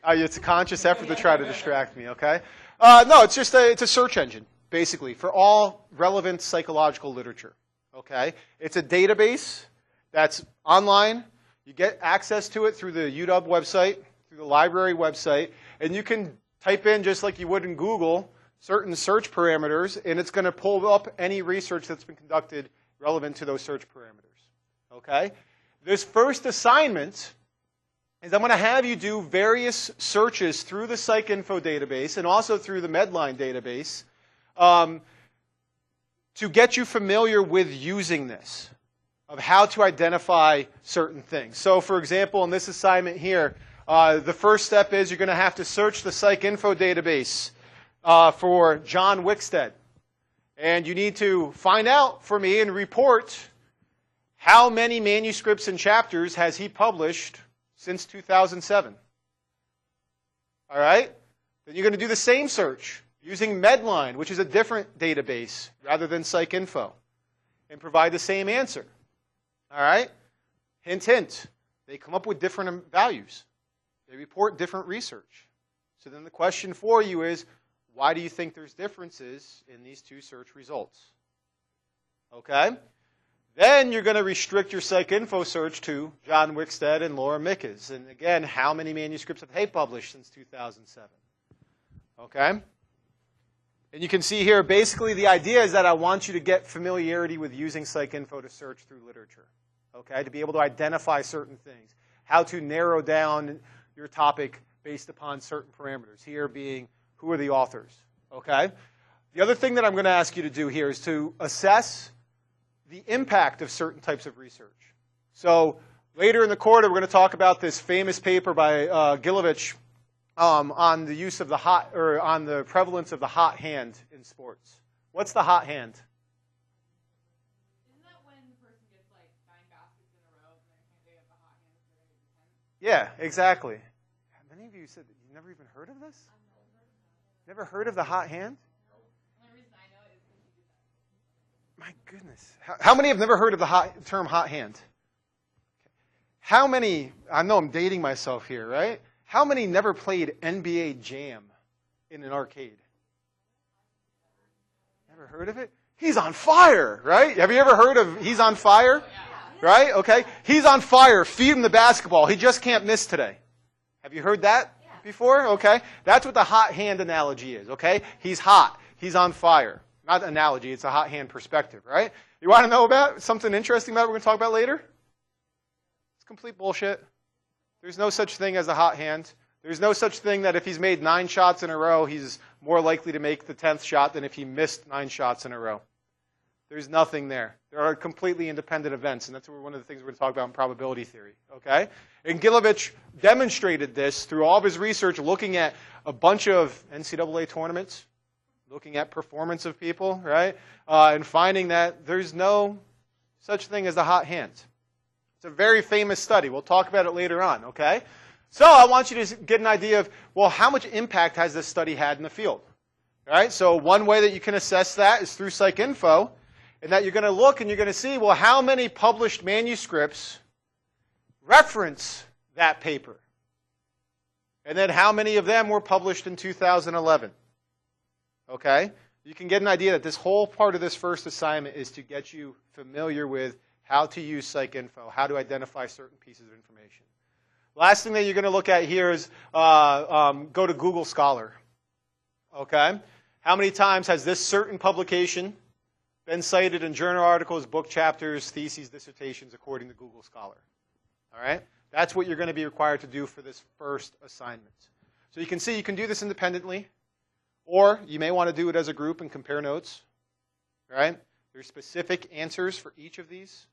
It's a conscious effort to try to distract me, okay? No, it's just it's a search engine. basically, for all relevant psychological literature. Okay? It's a database that's online. You get access to it through the UW website, through the library website, and you can type in, just like you would in Google, certain search parameters, and it's going to pull up any research that's been conducted relevant to those search parameters. Okay? This first assignment is I'm going to have you do various searches through the PsycInfo database and also through the Medline database to get you familiar with using this, of how to identify certain things. So, for example, in this assignment here, the first step is you're going to have to search the PsycInfo database for John Wickstead. And you need to find out for me and report how many manuscripts and chapters has he published since 2007. All right? Then you're going to do the same search using Medline, which is a different database rather than PsycInfo, and provide the same answer. All right? Hint, hint. They come up with different values. They report different research. So then the question for you is, why do you think there's differences in these two search results? Okay? Then you're going to restrict your PsycInfo search to John Wickstead and Laura Mickes. And again, how many manuscripts have they published since 2007? Okay? And you can see here, basically the idea is that I want you to get familiarity with using PsycInfo to search through literature. Okay? To be able to identify certain things. How to narrow down your topic based upon certain parameters. Here being, who are the authors? Okay? The other thing that I'm going to ask you to do here is to assess the impact of certain types of research. So later in the quarter, we're going to talk about this famous paper by Gilovich on the use of the on the prevalence of the hot hand in sports. What's the hot hand? Isn't that when the person gets like 9 baskets in a row and they have the hot hand for the 10? Yeah, exactly. Many of you said that you've never even heard of this? Never heard of the hot hand? The only reason I know it is because you did that. My goodness. How many have never heard of the term hot hand? How many, I know I'm dating myself here, right? How many never played NBA Jam in an arcade? Never heard of it? He's on fire, right? Have you ever heard of He's on Fire? Right? Okay. He's on fire. Feed him the basketball. He just can't miss today. Have you heard that before? Okay. That's what the hot hand analogy is, okay? He's hot. He's on fire. Not analogy, it's a hot hand perspective, right? You want to know about something interesting about what we're going to talk about later? It's complete bullshit. There's no such thing as a hot hand. There's no such thing that if he's made 9 shots in a row, he's more likely to make the 10th shot than if he missed 9 shots in a row. There's nothing there. There are completely independent events, and that's one of the things we're going to talk about in probability theory, okay? And Gilovich demonstrated this through all of his research, looking at a bunch of NCAA tournaments, looking at performance of people, right? And finding that there's no such thing as a hot hand. It's a very famous study. We'll talk about it later on, okay? So I want you to get an idea of, well, how much impact has this study had in the field? All right, so one way that you can assess that is through PsycInfo, and that you're going to look and you're going to see, well, how many published manuscripts reference that paper? And then how many of them were published in 2011? Okay? You can get an idea that this whole part of this first assignment is to get you familiar with how to use PsycInfo, how to identify certain pieces of information. Last thing that you're going to look at here is go to Google Scholar. Okay? How many times has this certain publication been cited in journal articles, book chapters, theses, dissertations, according to Google Scholar? All right? That's what you're going to be required to do for this first assignment. So you can see you can do this independently, or you may want to do it as a group and compare notes. All right? There's specific answers for each of these.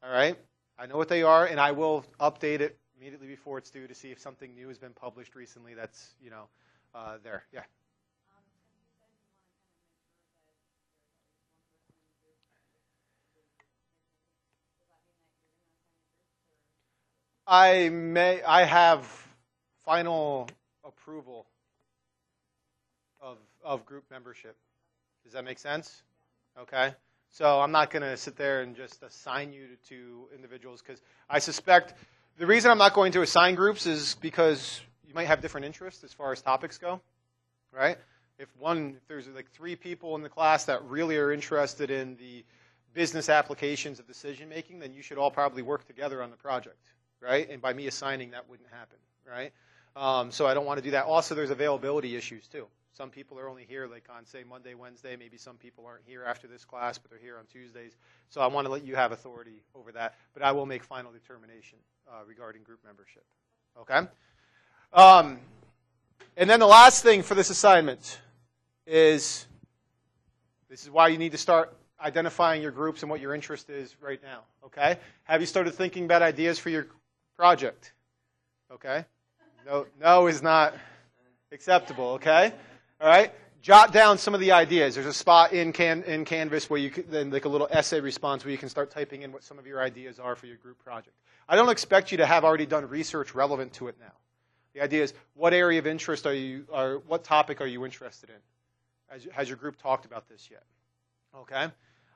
All right? I know what they are, and I will update it immediately before it's due to see if something new has been published recently that's, there. Yeah. I have final approval of group membership. Does that make sense? Okay. So I'm not going to sit there and just assign you to individuals, because I suspect the reason I'm not going to assign groups is because you might have different interests as far as topics go, right? If there's like 3 people in the class that really are interested in the business applications of decision making, then you should all probably work together on the project, right? And by me assigning, that wouldn't happen, right? So I don't want to do that. Also, there's availability issues too. Some people are only here like on, say, Monday, Wednesday. Maybe some people aren't here after this class, but they're here on Tuesdays. So I want to let you have authority over that. But I will make final determination regarding group membership. Okay? And then the last thing for this assignment is, this is why you need to start identifying your groups and what your interest is right now. Okay? Have you started thinking about ideas for your project? Okay? No is not acceptable. Okay? All right? Jot down some of the ideas. There's a spot in Canvas where you can, then like a little essay response where you can start typing in what some of your ideas are for your group project. I don't expect you to have already done research relevant to it now. The idea is, what area of interest what topic are you interested in? Has your group talked about this yet? Okay?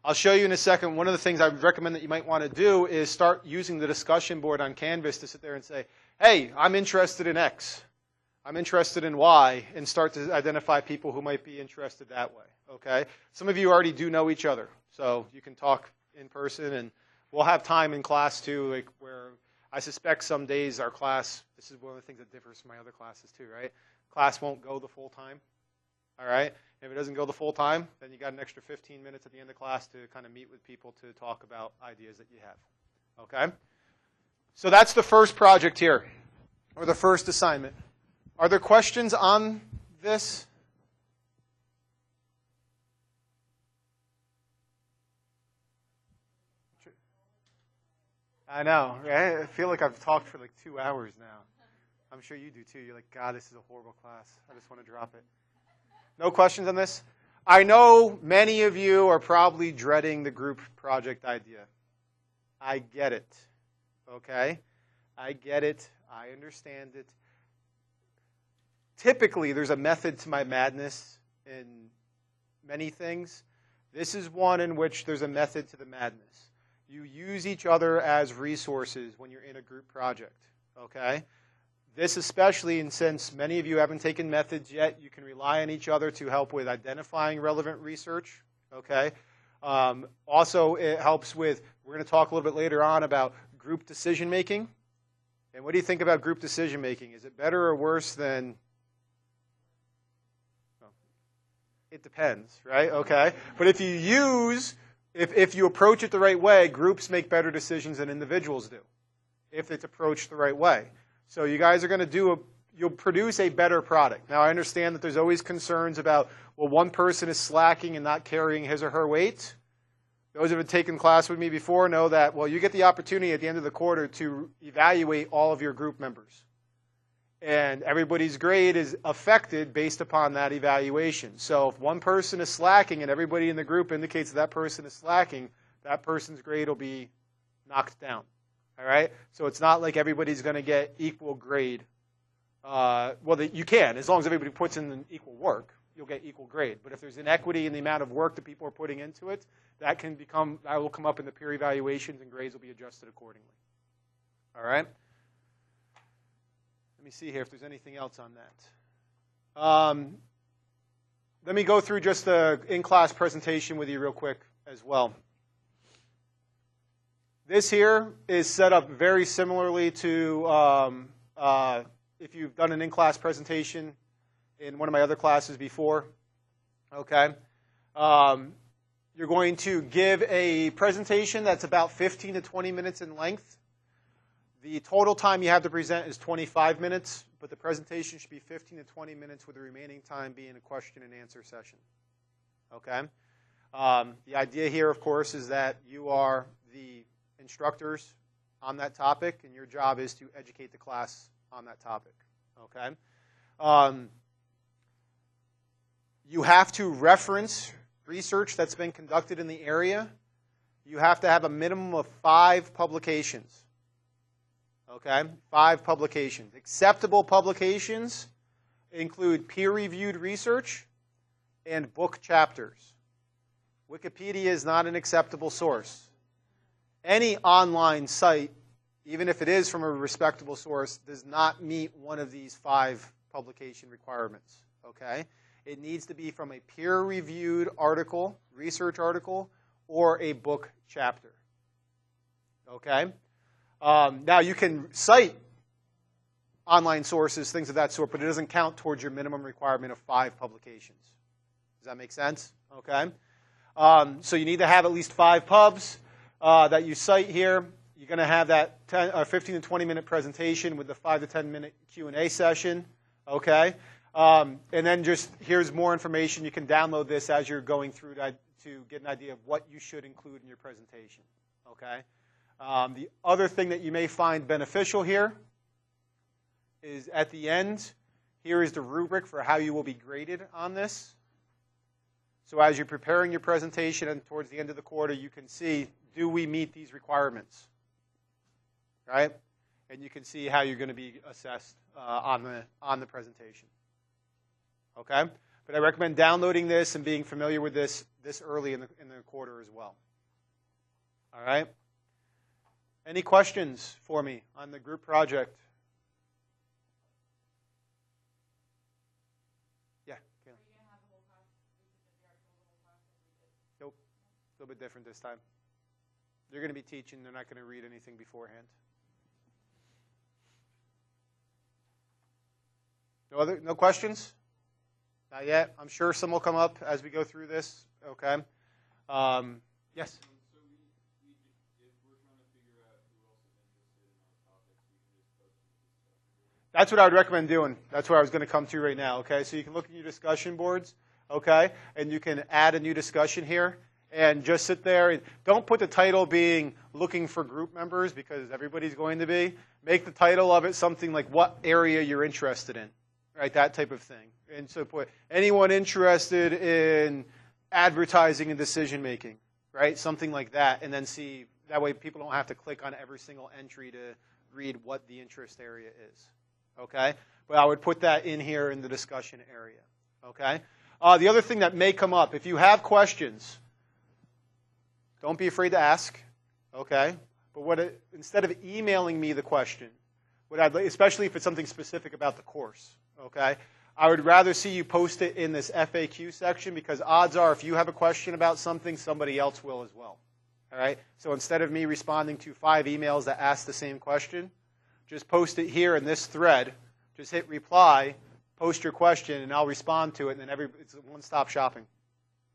I'll show you in a second. One of the things I would recommend that you might want to do is start using the discussion board on Canvas to sit there and say, hey, I'm interested in X. I'm interested in Y, and start to identify people who might be interested that way. Okay? Some of you already do know each other, so you can talk in person, and we'll have time in class too, like where I suspect some days our class, this is one of the things that differs from my other classes too, right? Class won't go the full time. All right? If it doesn't go the full time, then you got an extra 15 minutes at the end of class to kind of meet with people to talk about ideas that you have. Okay? So that's the first project here, or the first assignment. Are there questions on this? I know, right? I feel like I've talked for like 2 hours now. I'm sure you do too. You're like, God, this is a horrible class. I just want to drop it. No questions on this? I know many of you are probably dreading the group project idea. I get it. Okay? I get it. I understand it. Typically, there's a method to my madness in many things. This is one in which there's a method to the madness. You use each other as resources when you're in a group project. Okay? This especially, and since many of you haven't taken methods yet, you can rely on each other to help with identifying relevant research. Okay? Also, it helps with, we're going to talk a little bit later on about group decision making. And what do you think about group decision making? Is it better or worse than... It depends, right? Okay? But if you approach it the right way, groups make better decisions than individuals do, if it's approached the right way. So you guys are going to you'll produce a better product. Now, I understand that there's always concerns about, well, one person is slacking and not carrying his or her weight. Those who have taken class with me before know that, well, you get the opportunity at the end of the quarter to evaluate all of your group members. And everybody's grade is affected based upon that evaluation. So if one person is slacking and everybody in the group indicates that person is slacking, that person's grade will be knocked down. All right? So it's not like everybody's going to get equal grade. You can. As long as everybody puts in the equal work, you'll get equal grade. But if there's inequity in the amount of work that people are putting into it, that will come up in the peer evaluations, and grades will be adjusted accordingly. All right? Let me see here if there's anything else on that. Let me go through just the in-class presentation with you real quick as well. This here is set up very similarly to if you've done an in-class presentation in one of my other classes before. Okay. You're going to give a presentation that's about 15 to 20 minutes in length. The total time you have to present is 25 minutes, but the presentation should be 15 to 20 minutes with the remaining time being a question and answer session. Okay? The idea here, of course, is that you are the instructors on that topic, and your job is to educate the class on that topic. Okay? You have to reference research that's been conducted in the area. You have to have a minimum of 5 publications. Okay? 5 publications. Acceptable publications include peer-reviewed research and book chapters. Wikipedia is not an acceptable source. Any online site, even if it is from a respectable source, does not meet one of these 5 publication requirements. Okay? It needs to be from a peer-reviewed article, research article, or a book chapter. Okay? Now, you can cite online sources, things of that sort, but it doesn't count towards your minimum requirement of 5 publications. Does that make sense? Okay? So you need to have at least 5 pubs that you cite here. You're going to have that 15 to 20-minute presentation with the 5 to 10-minute Q&A session. Okay? And then just here's more information. You can download this as you're going through to get an idea of what you should include in your presentation. Okay? The other thing that you may find beneficial here is at the end, here is the rubric for how you will be graded on this. So as you're preparing your presentation and towards the end of the quarter, you can see, do we meet these requirements? Right? And you can see how you're going to be assessed on the presentation. Okay? But I recommend downloading this and being familiar with this early in the quarter as well. All right? Any questions for me on the group project? Yeah. Are you going to have the whole class, the whole class as we did? Nope. A little bit different this time. They're going to be teaching. They're not going to read anything beforehand. No questions? Not yet. I'm sure some will come up as we go through this. Okay. Yes? So if we're trying to figure out who else is interested in our topics, we can just post them in the discussion board. That's what I would recommend doing. That's where I was going to come to right now. Okay. So you can look at your discussion boards. Okay. And you can add a new discussion here. And just sit there. And don't put the title being looking for group members because everybody's going to be. Make the title of it something like what area you're interested in. Right, that type of thing. And so put anyone interested in advertising and decision making, right? Something like that. And then see, that way people don't have to click on every single entry to read what the interest area is. Okay? But I would put that in here in the discussion area. Okay? The other thing that may come up, if you have questions, don't be afraid to ask. Okay? But instead of emailing me the question, what I'd like, especially if it's something specific about the course, okay, I would rather see you post it in this FAQ section because odds are if you have a question about something, somebody else will as well. All right? So instead of me responding to 5 emails that ask the same question, just post it here in this thread. Just hit reply, post your question, and I'll respond to it, and then it's one-stop shopping.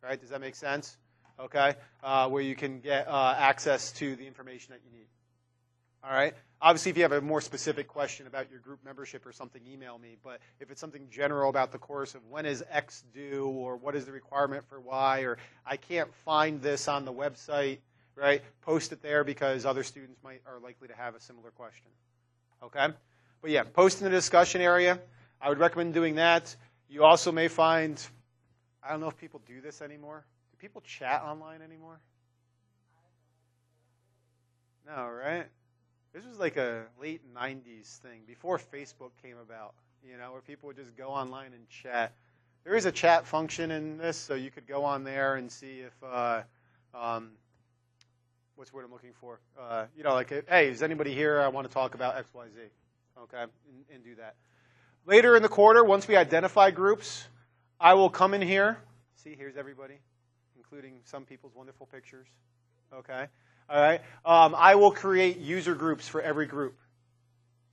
Right? Does that make sense? Okay? Where you can get access to the information that you need. All right? Obviously, if you have a more specific question about your group membership or something, email me. But if it's something general about the course of when is X due or what is the requirement for Y or I can't find this on the website, right, post it there because other students are likely to have a similar question. Okay? But yeah, post in the discussion area. I would recommend doing that. You also may find, I don't know if people do this anymore. Do people chat online anymore? No, right? This was like a late 90s thing, before Facebook came about, where people would just go online and chat. There is a chat function in this, so you could go on there and see if, what's the word I'm looking for? Like, hey, is anybody here? I want to talk about X, Y, Z. Okay, and do that. Later in the quarter, once we identify groups, I will come in here. See, here's everybody, including some people's wonderful pictures. Okay. All right. I will create user groups for every group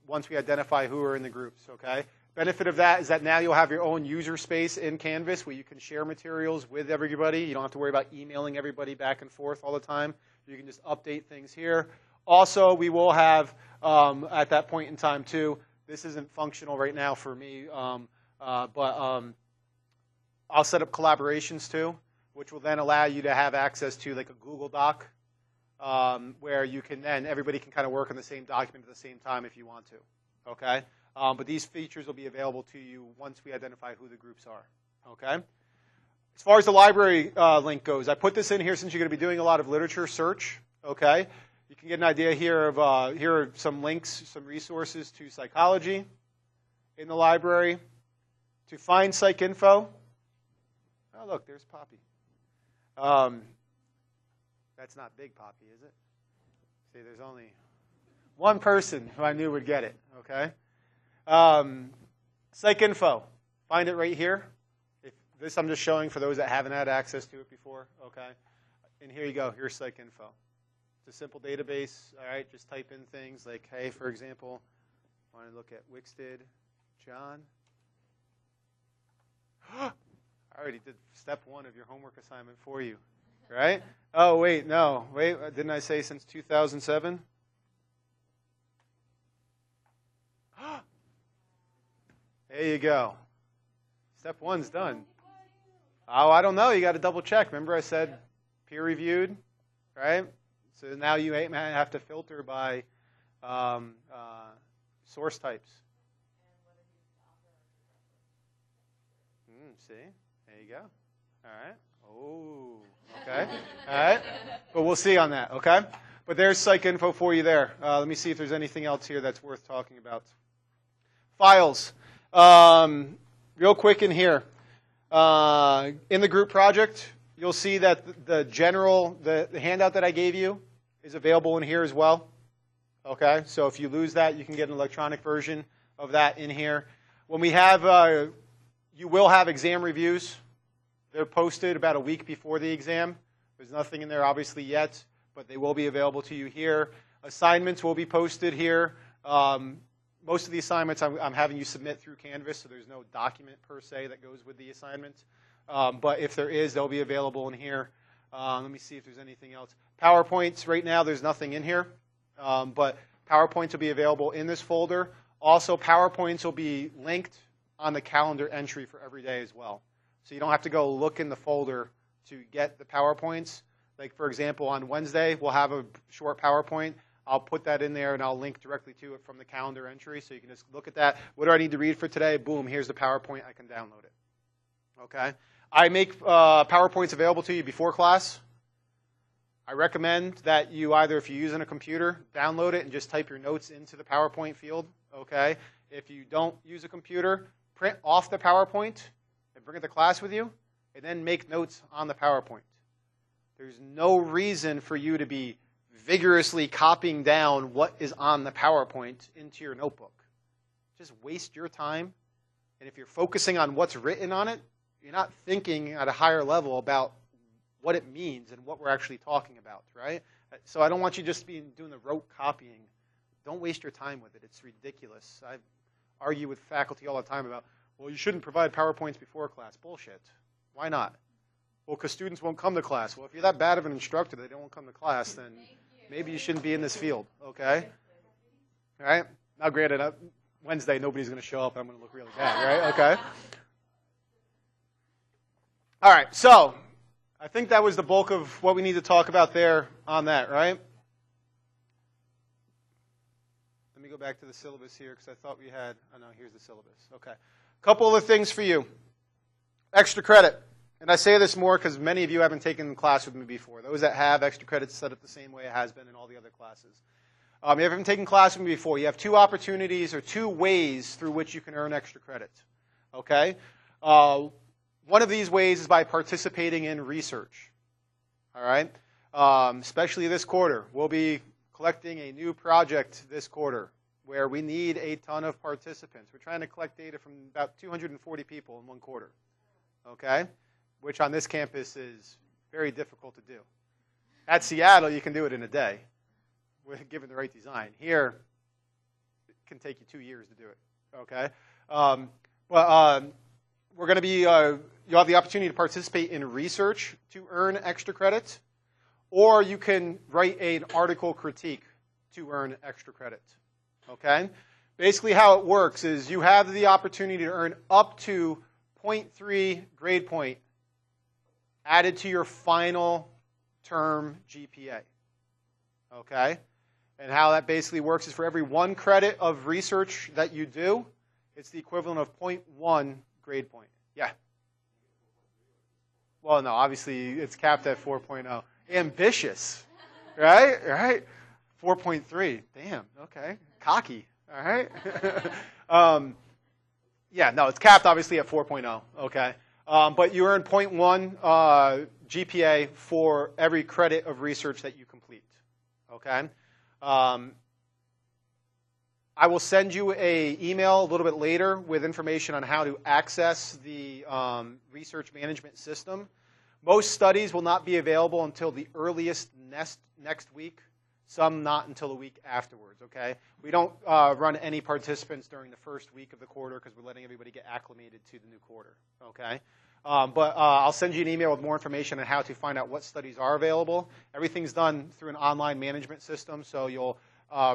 once we identify who are in the groups. Okay. Benefit of that is that now you'll have your own user space in Canvas where you can share materials with everybody. You don't have to worry about emailing everybody back and forth all the time. You can just update things here. Also, we will have, at that point in time too, this isn't functional right now for me, but I'll set up collaborations too, which will then allow you to have access to like a Google Doc. Where you can then, everybody can kind of work on the same document at the same time if you want to, okay? But these features will be available to you once we identify who the groups are, okay? As far as the library link goes, I put this in here since you're going to be doing a lot of literature search, okay? You can get an idea here of, here are some links, some resources to psychology in the library. To find PsycInfo, oh look, there's Poppy. That's not Big Poppy, is it? See, there's only one person who I knew would get it, okay? PsycInfo. Find it right here. This I'm just showing for those that haven't had access to it before, okay? And here you go, here's PsycInfo. It's a simple database, all right? Just type in things like, hey, for example, I want to look at Wixted, John. I already did step 1 of your homework assignment for you, right? Oh, wait, no. Wait, didn't I say since 2007? There you go. Step 1's done. Oh, I don't know. You got to double check. Remember I said peer reviewed, right? So now you have to filter by source types. See? There you go. All right. Oh, okay. All right. But we'll see on that, okay? But there's PsycInfo for you there. Let me see if there's anything else here that's worth talking about. Files. Real quick in here. In the group project, you'll see that the handout that I gave you is available in here as well. Okay? So if you lose that, you can get an electronic version of that in here. When we have... you will have exam reviews. They're posted about a week before the exam. There's nothing in there obviously yet, but they will be available to you here. Assignments will be posted here. Most of the assignments I'm having you submit through Canvas, so there's no document per se that goes with the assignment. But if there is, they'll be available in here. Let me see if there's anything else. PowerPoints, right now there's nothing in here, but PowerPoints will be available in this folder. Also, PowerPoints will be linked on the calendar entry for every day as well. So you don't have to go look in the folder to get the PowerPoints. Like, for example, on Wednesday, we'll have a short PowerPoint. I'll put that in there, and I'll link directly to it from the calendar entry, so you can just look at that. What do I need to read for today? Boom, here's the PowerPoint. I can download it. Okay? I make PowerPoints available to you before class. I recommend that you either, if you're using a computer, download it and just type your notes into the PowerPoint field. Okay? If you don't use a computer, print off the PowerPoint and bring it to class with you, and then make notes on the PowerPoint. There's no reason for you to be vigorously copying down what is on the PowerPoint into your notebook. Just waste your time. And if you're focusing on what's written on it, you're not thinking at a higher level about what it means and what we're actually talking about, right? So I don't want you just doing the rote copying. Don't waste your time with it. It's ridiculous. I argue with faculty all the time about, well, you shouldn't provide PowerPoints before class. Bullshit. Why not? Well, because students won't come to class. Well, if you're that bad of an instructor that they won't come to class, then maybe you shouldn't be in this field, okay? All right? Now, granted, Wednesday, nobody's going to show up. I'm going to look really bad, right? Okay? All right, so I think that was the bulk of what we need to talk about there on that, right? Let me go back to the syllabus here because I thought we had, oh no, here's the syllabus. Okay. A couple of things for you. Extra credit. And I say this more because many of you haven't taken class with me before. Those that have, extra credit's set up the same way it has been in all the other classes. You haven't taken class with me before. You have two opportunities or two ways through which you can earn extra credit. Okay? One of these ways is by participating in research. All right? Especially this quarter. We'll be collecting a new project this quarter where we need a ton of participants. We're trying to collect data from about 240 people in one quarter. Okay? Which on this campus is very difficult to do. At Seattle, you can do it in a day, given the right design. Here, it can take you 2 years to do it. Okay, we're going to be. You'll have the opportunity to participate in research to earn extra credit, or you can write an article critique to earn extra credit. Okay, basically how it works is you have the opportunity to earn up to 0.3 grade point added to your final term GPA. Okay? And how that basically works is for every 1 credit of research that you do, it's the equivalent of 0.1 grade point. Yeah? Well, no, obviously it's capped at 4.0. Ambitious. Right? Right? 4.3. Damn. Okay. Cocky. All right? Yeah, no, it's capped obviously at 4.0. Okay? But you earn 0.1 GPA for every credit of research that you complete. Okay? I I will send you an email a little bit later with information on how to access the research management system. Most studies will not be available until the earliest next week, some not until a week afterwards, okay? We don't run any participants during the first week of the quarter because we're letting everybody get acclimated to the new quarter, okay? But I'll send you an email with more information on how to find out what studies are available. Everything's done through an online management system, so you'll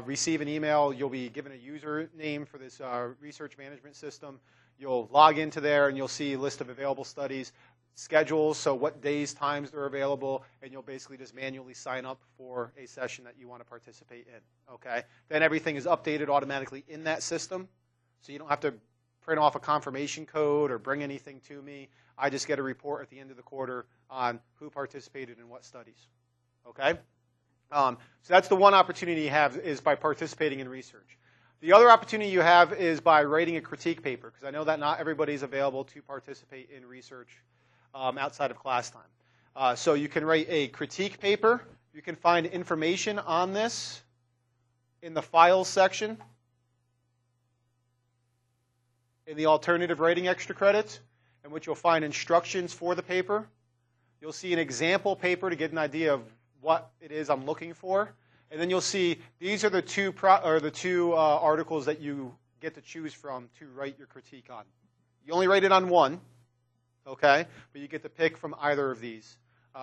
receive an email. You'll be given a username for this research management system. You'll log into there, and you'll see a list of available studies, schedules, so what days, times they're available, and you'll basically just manually sign up for a session that you want to participate in, okay? Then everything is updated automatically in that system, so you don't have to print off a confirmation code or bring anything to me. I just get a report at the end of the quarter on who participated in what studies, okay? So that's the one opportunity you have, is by participating in research. The other opportunity you have is by writing a critique paper, because I know that not everybody is available to participate in research outside of class time. So you can write a critique paper. You can find information on this in the files section in the alternative writing extra credits, in which you'll find instructions for the paper. You'll see an example paper to get an idea of what it is I'm looking for. And then you'll see these are the two articles that you get to choose from to write your critique on. You only write it on one, okay? But you get to pick from either of these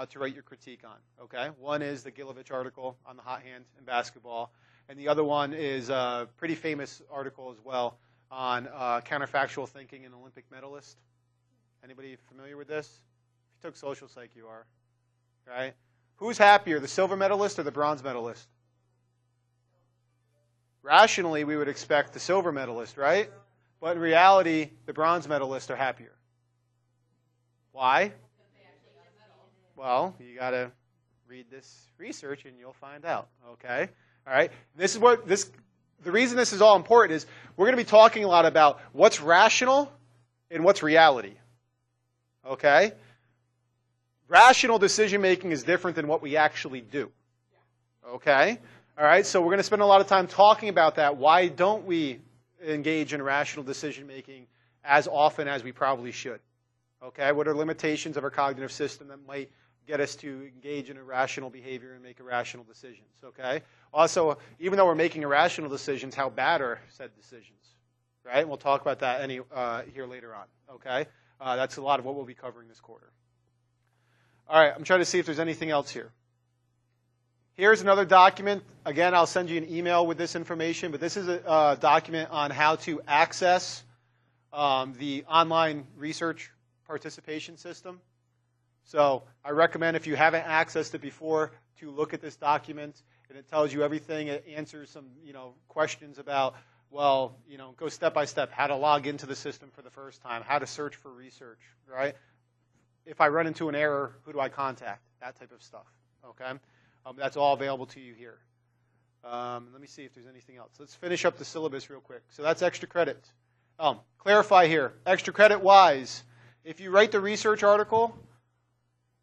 to write your critique on, okay? One is the Gilovich article on the hot hand in basketball, and the other one is a pretty famous article as well on counterfactual thinking in Olympic medalist. Anybody familiar with this? If you took social psych, you are, right? Who's happier, the silver medalist or the bronze medalist? Rationally, we would expect the silver medalist, right? But in reality, the bronze medalists are happier. Why? Well, you got to read this research and you'll find out, okay? All right? This is what the reason this is all important is we're going to be talking a lot about what's rational and what's reality, okay? Rational decision-making is different than what we actually do, okay? All right, so we're going to spend a lot of time talking about that. Why don't we engage in rational decision-making as often as we probably should? Okay, what are limitations of our cognitive system that might get us to engage in irrational behavior and make irrational decisions? Okay, also, even though we're making irrational decisions, how bad are said decisions? Right, and we'll talk about that here later on. Okay, that's a lot of what we'll be covering this quarter. All right, I'm trying to see if there's anything else here. Here's another document. Again, I'll send you an email with this information, but this is a document on how to access the online research participation system. So I recommend, if you haven't accessed it before, to look at this document, and it tells you everything. It answers some questions about, well, go step by step, how to log into the system for the first time, how to search for research, right? If I run into an error, who do I contact? That type of stuff, okay? That's all available to you here. Let me see if there's anything else. Let's finish up the syllabus real quick. So that's extra credit. Clarify here, extra credit wise, if you write the research article,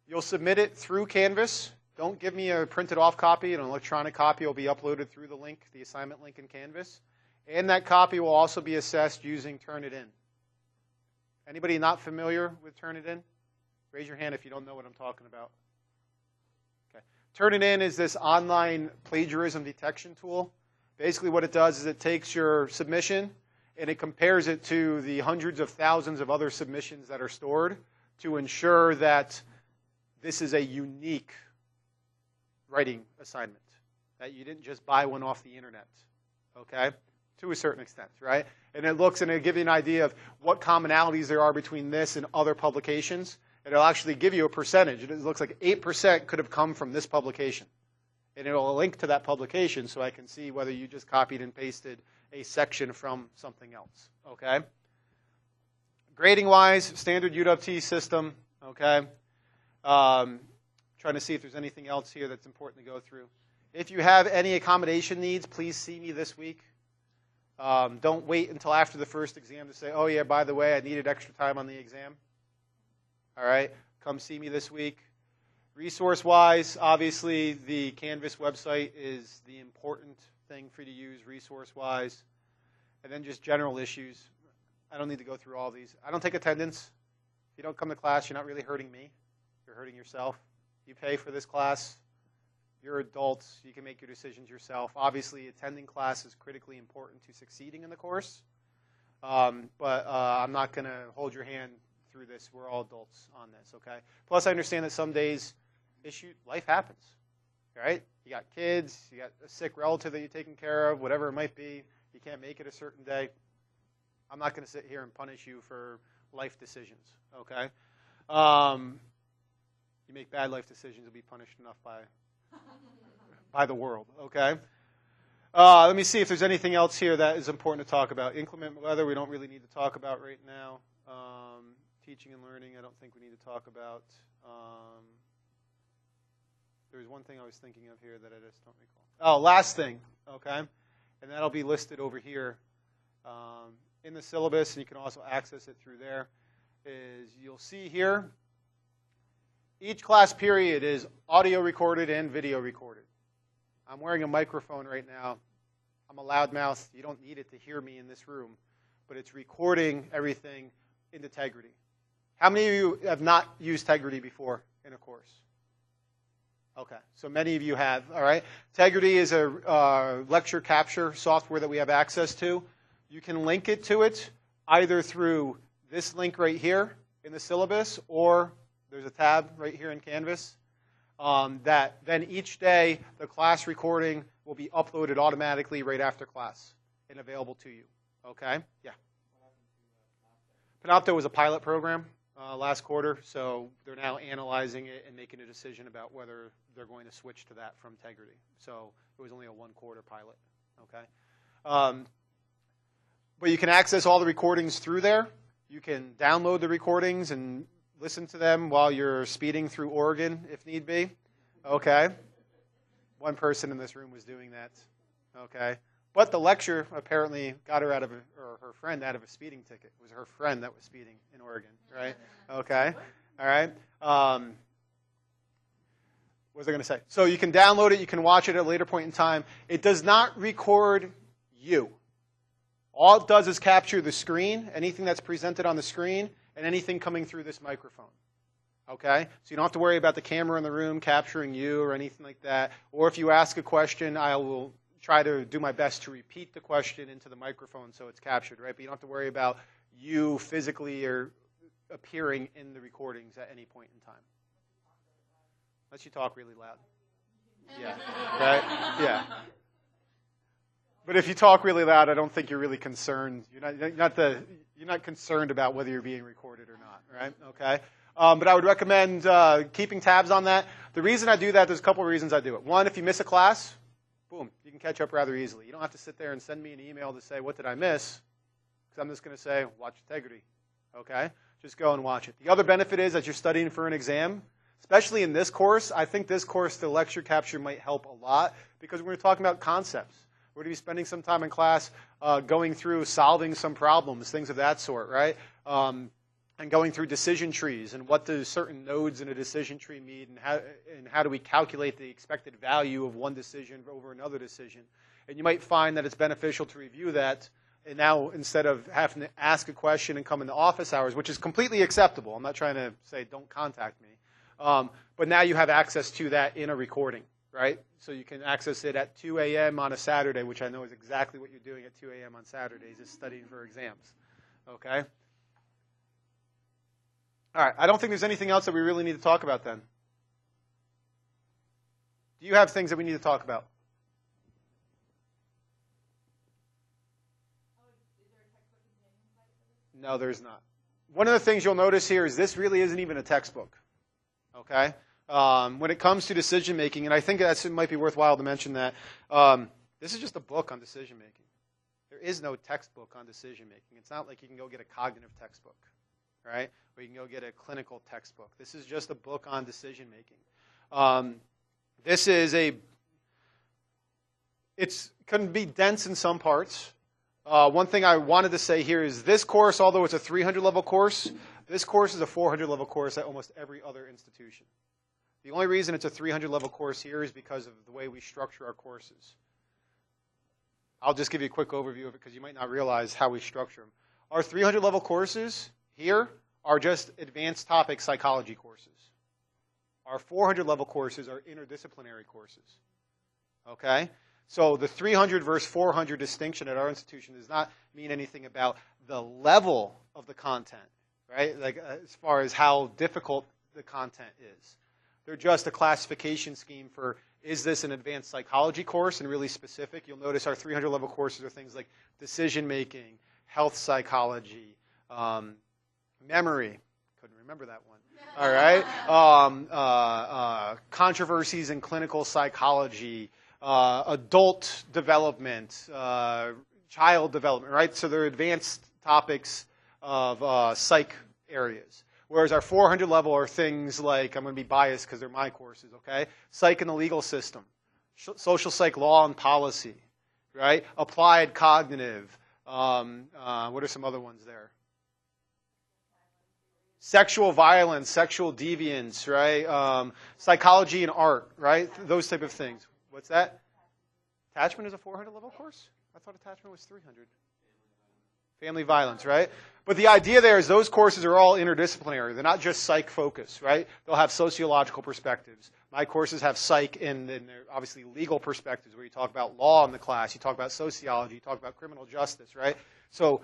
you'll submit it through Canvas. Don't give me a printed off copy. An electronic copy will be uploaded through the link, the assignment link in Canvas. And that copy will also be assessed using Turnitin. Anybody not familiar with Turnitin? Raise your hand if you don't know what I'm talking about. Okay. Turnitin is this online plagiarism detection tool. Basically what it does is it takes your submission and it compares it to the hundreds of thousands of other submissions that are stored to ensure that this is a unique writing assignment, that you didn't just buy one off the internet, okay, to a certain extent, right? And it looks and it'll give you an idea of what commonalities there are between this and other publications. It'll actually give you a percentage. It looks like 8% could have come from this publication. And it'll link to that publication so I can see whether you just copied and pasted a section from something else, okay? Grading-wise, standard UW-T system, okay? Trying to see if there's anything else here that's important to go through. If you have any accommodation needs, please see me this week. Don't wait until after the first exam to say, oh, yeah, by the way, I needed extra time on the exam. All right, come see me this week. Resource-wise, obviously, the Canvas website is the important thing for you to use resource-wise. and then just general issues. I don't need to go through all these. I don't take attendance. If you don't come to class, you're not really hurting me. You're hurting yourself. You pay for this class. You're adults. You can make your decisions yourself. Obviously, attending class is critically important to succeeding in the course. But I'm not going to hold your hand through this. We're all adults on this, okay? Plus, I understand that some days, life happens, right? You got kids, you got a sick relative that you're taking care of, whatever it might be. You can't make it a certain day. I'm not going to sit here and punish you for life decisions, okay? You make bad life decisions, you'll be punished enough by the world, okay? Let me see if there's anything else here that is important to talk about. Inclement weather, we don't really need to talk about right now. Teaching and learning, I don't think we need to talk about. There's one thing I was thinking of here that I just don't recall. Oh, last thing, okay? And that'll be listed over here in the syllabus, and you can also access it through there, is you'll see here, each class period is audio recorded and video recorded. I'm wearing a microphone right now. I'm a loudmouth. You don't need it to hear me in this room, but it's recording everything in Tegrity. How many of you have not used Tegrity before in a course? Okay, so many of you have, all right? Tegrity is a lecture capture software that we have access to. You can link it to it either through this link right here in the syllabus, or there's a tab right here in Canvas that then each day the class recording will be uploaded automatically right after class and available to you, okay? Yeah. Panopto was a pilot program last quarter, so they're now analyzing it and making a decision about whether they're going to switch to that from Tegrity. So it was only a one-quarter pilot, okay? But you can access all the recordings through there. You can download the recordings and listen to them while you're speeding through Oregon, if need be, okay? One person in this room was doing that, okay? But the lecture apparently got her or her friend out of a speeding ticket. It was her friend that was speeding in Oregon, right? Okay, all right. What was I going to say? So you can download it. You can watch it at a later point in time. It does not record you. All it does is capture the screen, anything that's presented on the screen, and anything coming through this microphone. Okay? So you don't have to worry about the camera in the room capturing you or anything like that. Or if you ask a question, I will try to do my best to repeat the question into the microphone so it's captured, right? But you don't have to worry about you physically or appearing in the recordings at any point in time. Unless you talk really loud. Yeah. Right? Yeah. But if you talk really loud, I don't think you're really concerned. You're not concerned about whether you're being recorded or not, right? Okay. But I would recommend keeping tabs on that. The reason I do that, there's a couple of reasons I do it. One, if you miss a class, boom, you can catch up rather easily. You don't have to sit there and send me an email to say, what did I miss? Because I'm just going to say, watch Tegrity. Okay? Just go and watch it. The other benefit is that you're studying for an exam, especially in this course. I think this course, the lecture capture might help a lot because we're going to be talking about concepts. We're going to be spending some time in class going through solving some problems, things of that sort, right? And going through decision trees and what do certain nodes in a decision tree mean and how do we calculate the expected value of one decision over another decision. And you might find that it's beneficial to review that. And now instead of having to ask a question and come into office hours, which is completely acceptable. I'm not trying to say don't contact me. But now you have access to that in a recording, right? So you can access it at 2 a.m. on a Saturday, which I know is exactly what you're doing at 2 a.m. on Saturdays, is studying for exams, okay? All right, I don't think there's anything else that we really need to talk about then. Do you have things that we need to talk about? No, there's not. One of the things you'll notice here is this really isn't even a textbook, okay? When it comes to decision making, and I think it might be worthwhile to mention that, this is just a book on decision making. There is no textbook on decision making. It's not like you can go get a cognitive textbook, right? Or you can go get a clinical textbook. This is just a book on decision making. It can be dense in some parts. One thing I wanted to say here is this course, although it's a 300 level course, this course is a 400 level course at almost every other institution. The only reason it's a 300 level course here is because of the way we structure our courses. I'll just give you a quick overview of it because you might not realize how we structure them. Our 300 level courses here are just advanced topic psychology courses. Our 400 level courses are interdisciplinary courses. Okay? So the 300 versus 400 distinction at our institution does not mean anything about the level of the content, right? Like as far as how difficult the content is. They're just a classification scheme for, is this an advanced psychology course and really specific? You'll notice our 300 level courses are things like decision making, health psychology, memory. Couldn't remember that one. All right. Controversies in clinical psychology, adult development, child development, right? So they're advanced topics of psych areas. Whereas our 400 level are things like, I'm going to be biased because they're my courses, okay? Psych and the legal system, social psych law and policy, right? Applied cognitive. What are some other ones there? Sexual violence, sexual deviance, right? Psychology and art, right? Those type of things. What's that? Attachment is a 400 level course? I thought attachment was 300. Family violence, right? But the idea there is those courses are all interdisciplinary. They're not just psych focused, right? They'll have sociological perspectives. My courses have psych and then they're obviously legal perspectives where you talk about law in the class, you talk about sociology, you talk about criminal justice, right? So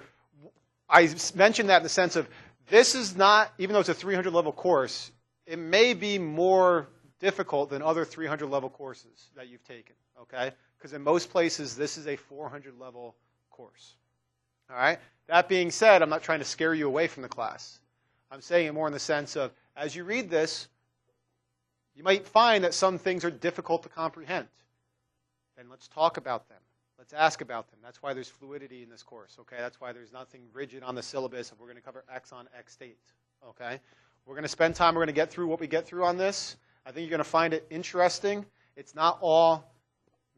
I mentioned that in the sense of this is not, even though it's a 300 level course, it may be more difficult than other 300 level courses that you've taken, okay? Because in most places, this is a 400 level course. All right? That being said, I'm not trying to scare you away from the class. I'm saying it more in the sense of, as you read this, you might find that some things are difficult to comprehend. And let's talk about them. Let's ask about them. That's why there's fluidity in this course, okay? That's why there's nothing rigid on the syllabus if we're going to cover X on X date, okay? We're going to spend time, we're going to get through what we get through on this. I think you're going to find it interesting. It's not all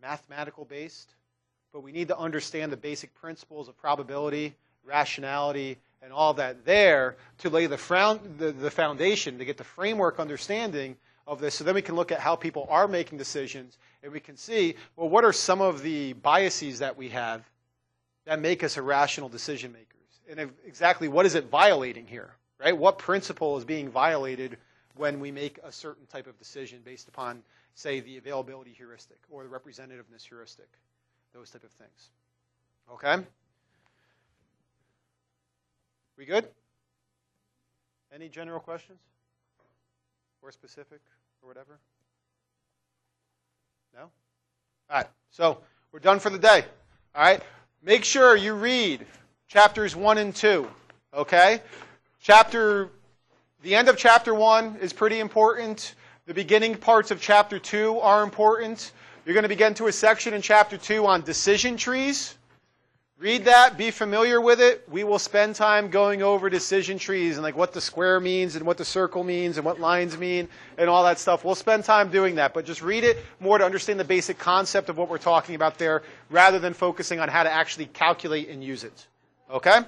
mathematical based. But we need to understand the basic principles of probability, rationality, and all that there to lay the foundation, to get the framework understanding of this, so then we can look at how people are making decisions, and we can see, well, what are some of the biases that we have that make us irrational decision makers? And exactly what is it violating here, right? What principle is being violated when we make a certain type of decision based upon, say, the availability heuristic or the representativeness heuristic? Those type of things. Okay? We good? Any general questions? Or specific? Or whatever? No? All right. So we're done for the day. All right? Make sure you read chapters 1 and 2. Okay? The end of chapter 1 is pretty important. The beginning parts of chapter 2 are important. You're going to begin to a section in chapter 2 on decision trees. Read that. Be familiar with it. We will spend time going over decision trees and like what the square means and what the circle means and what lines mean and all that stuff. We'll spend time doing that. But just read it more to understand the basic concept of what we're talking about there rather than focusing on how to actually calculate and use it. Okay?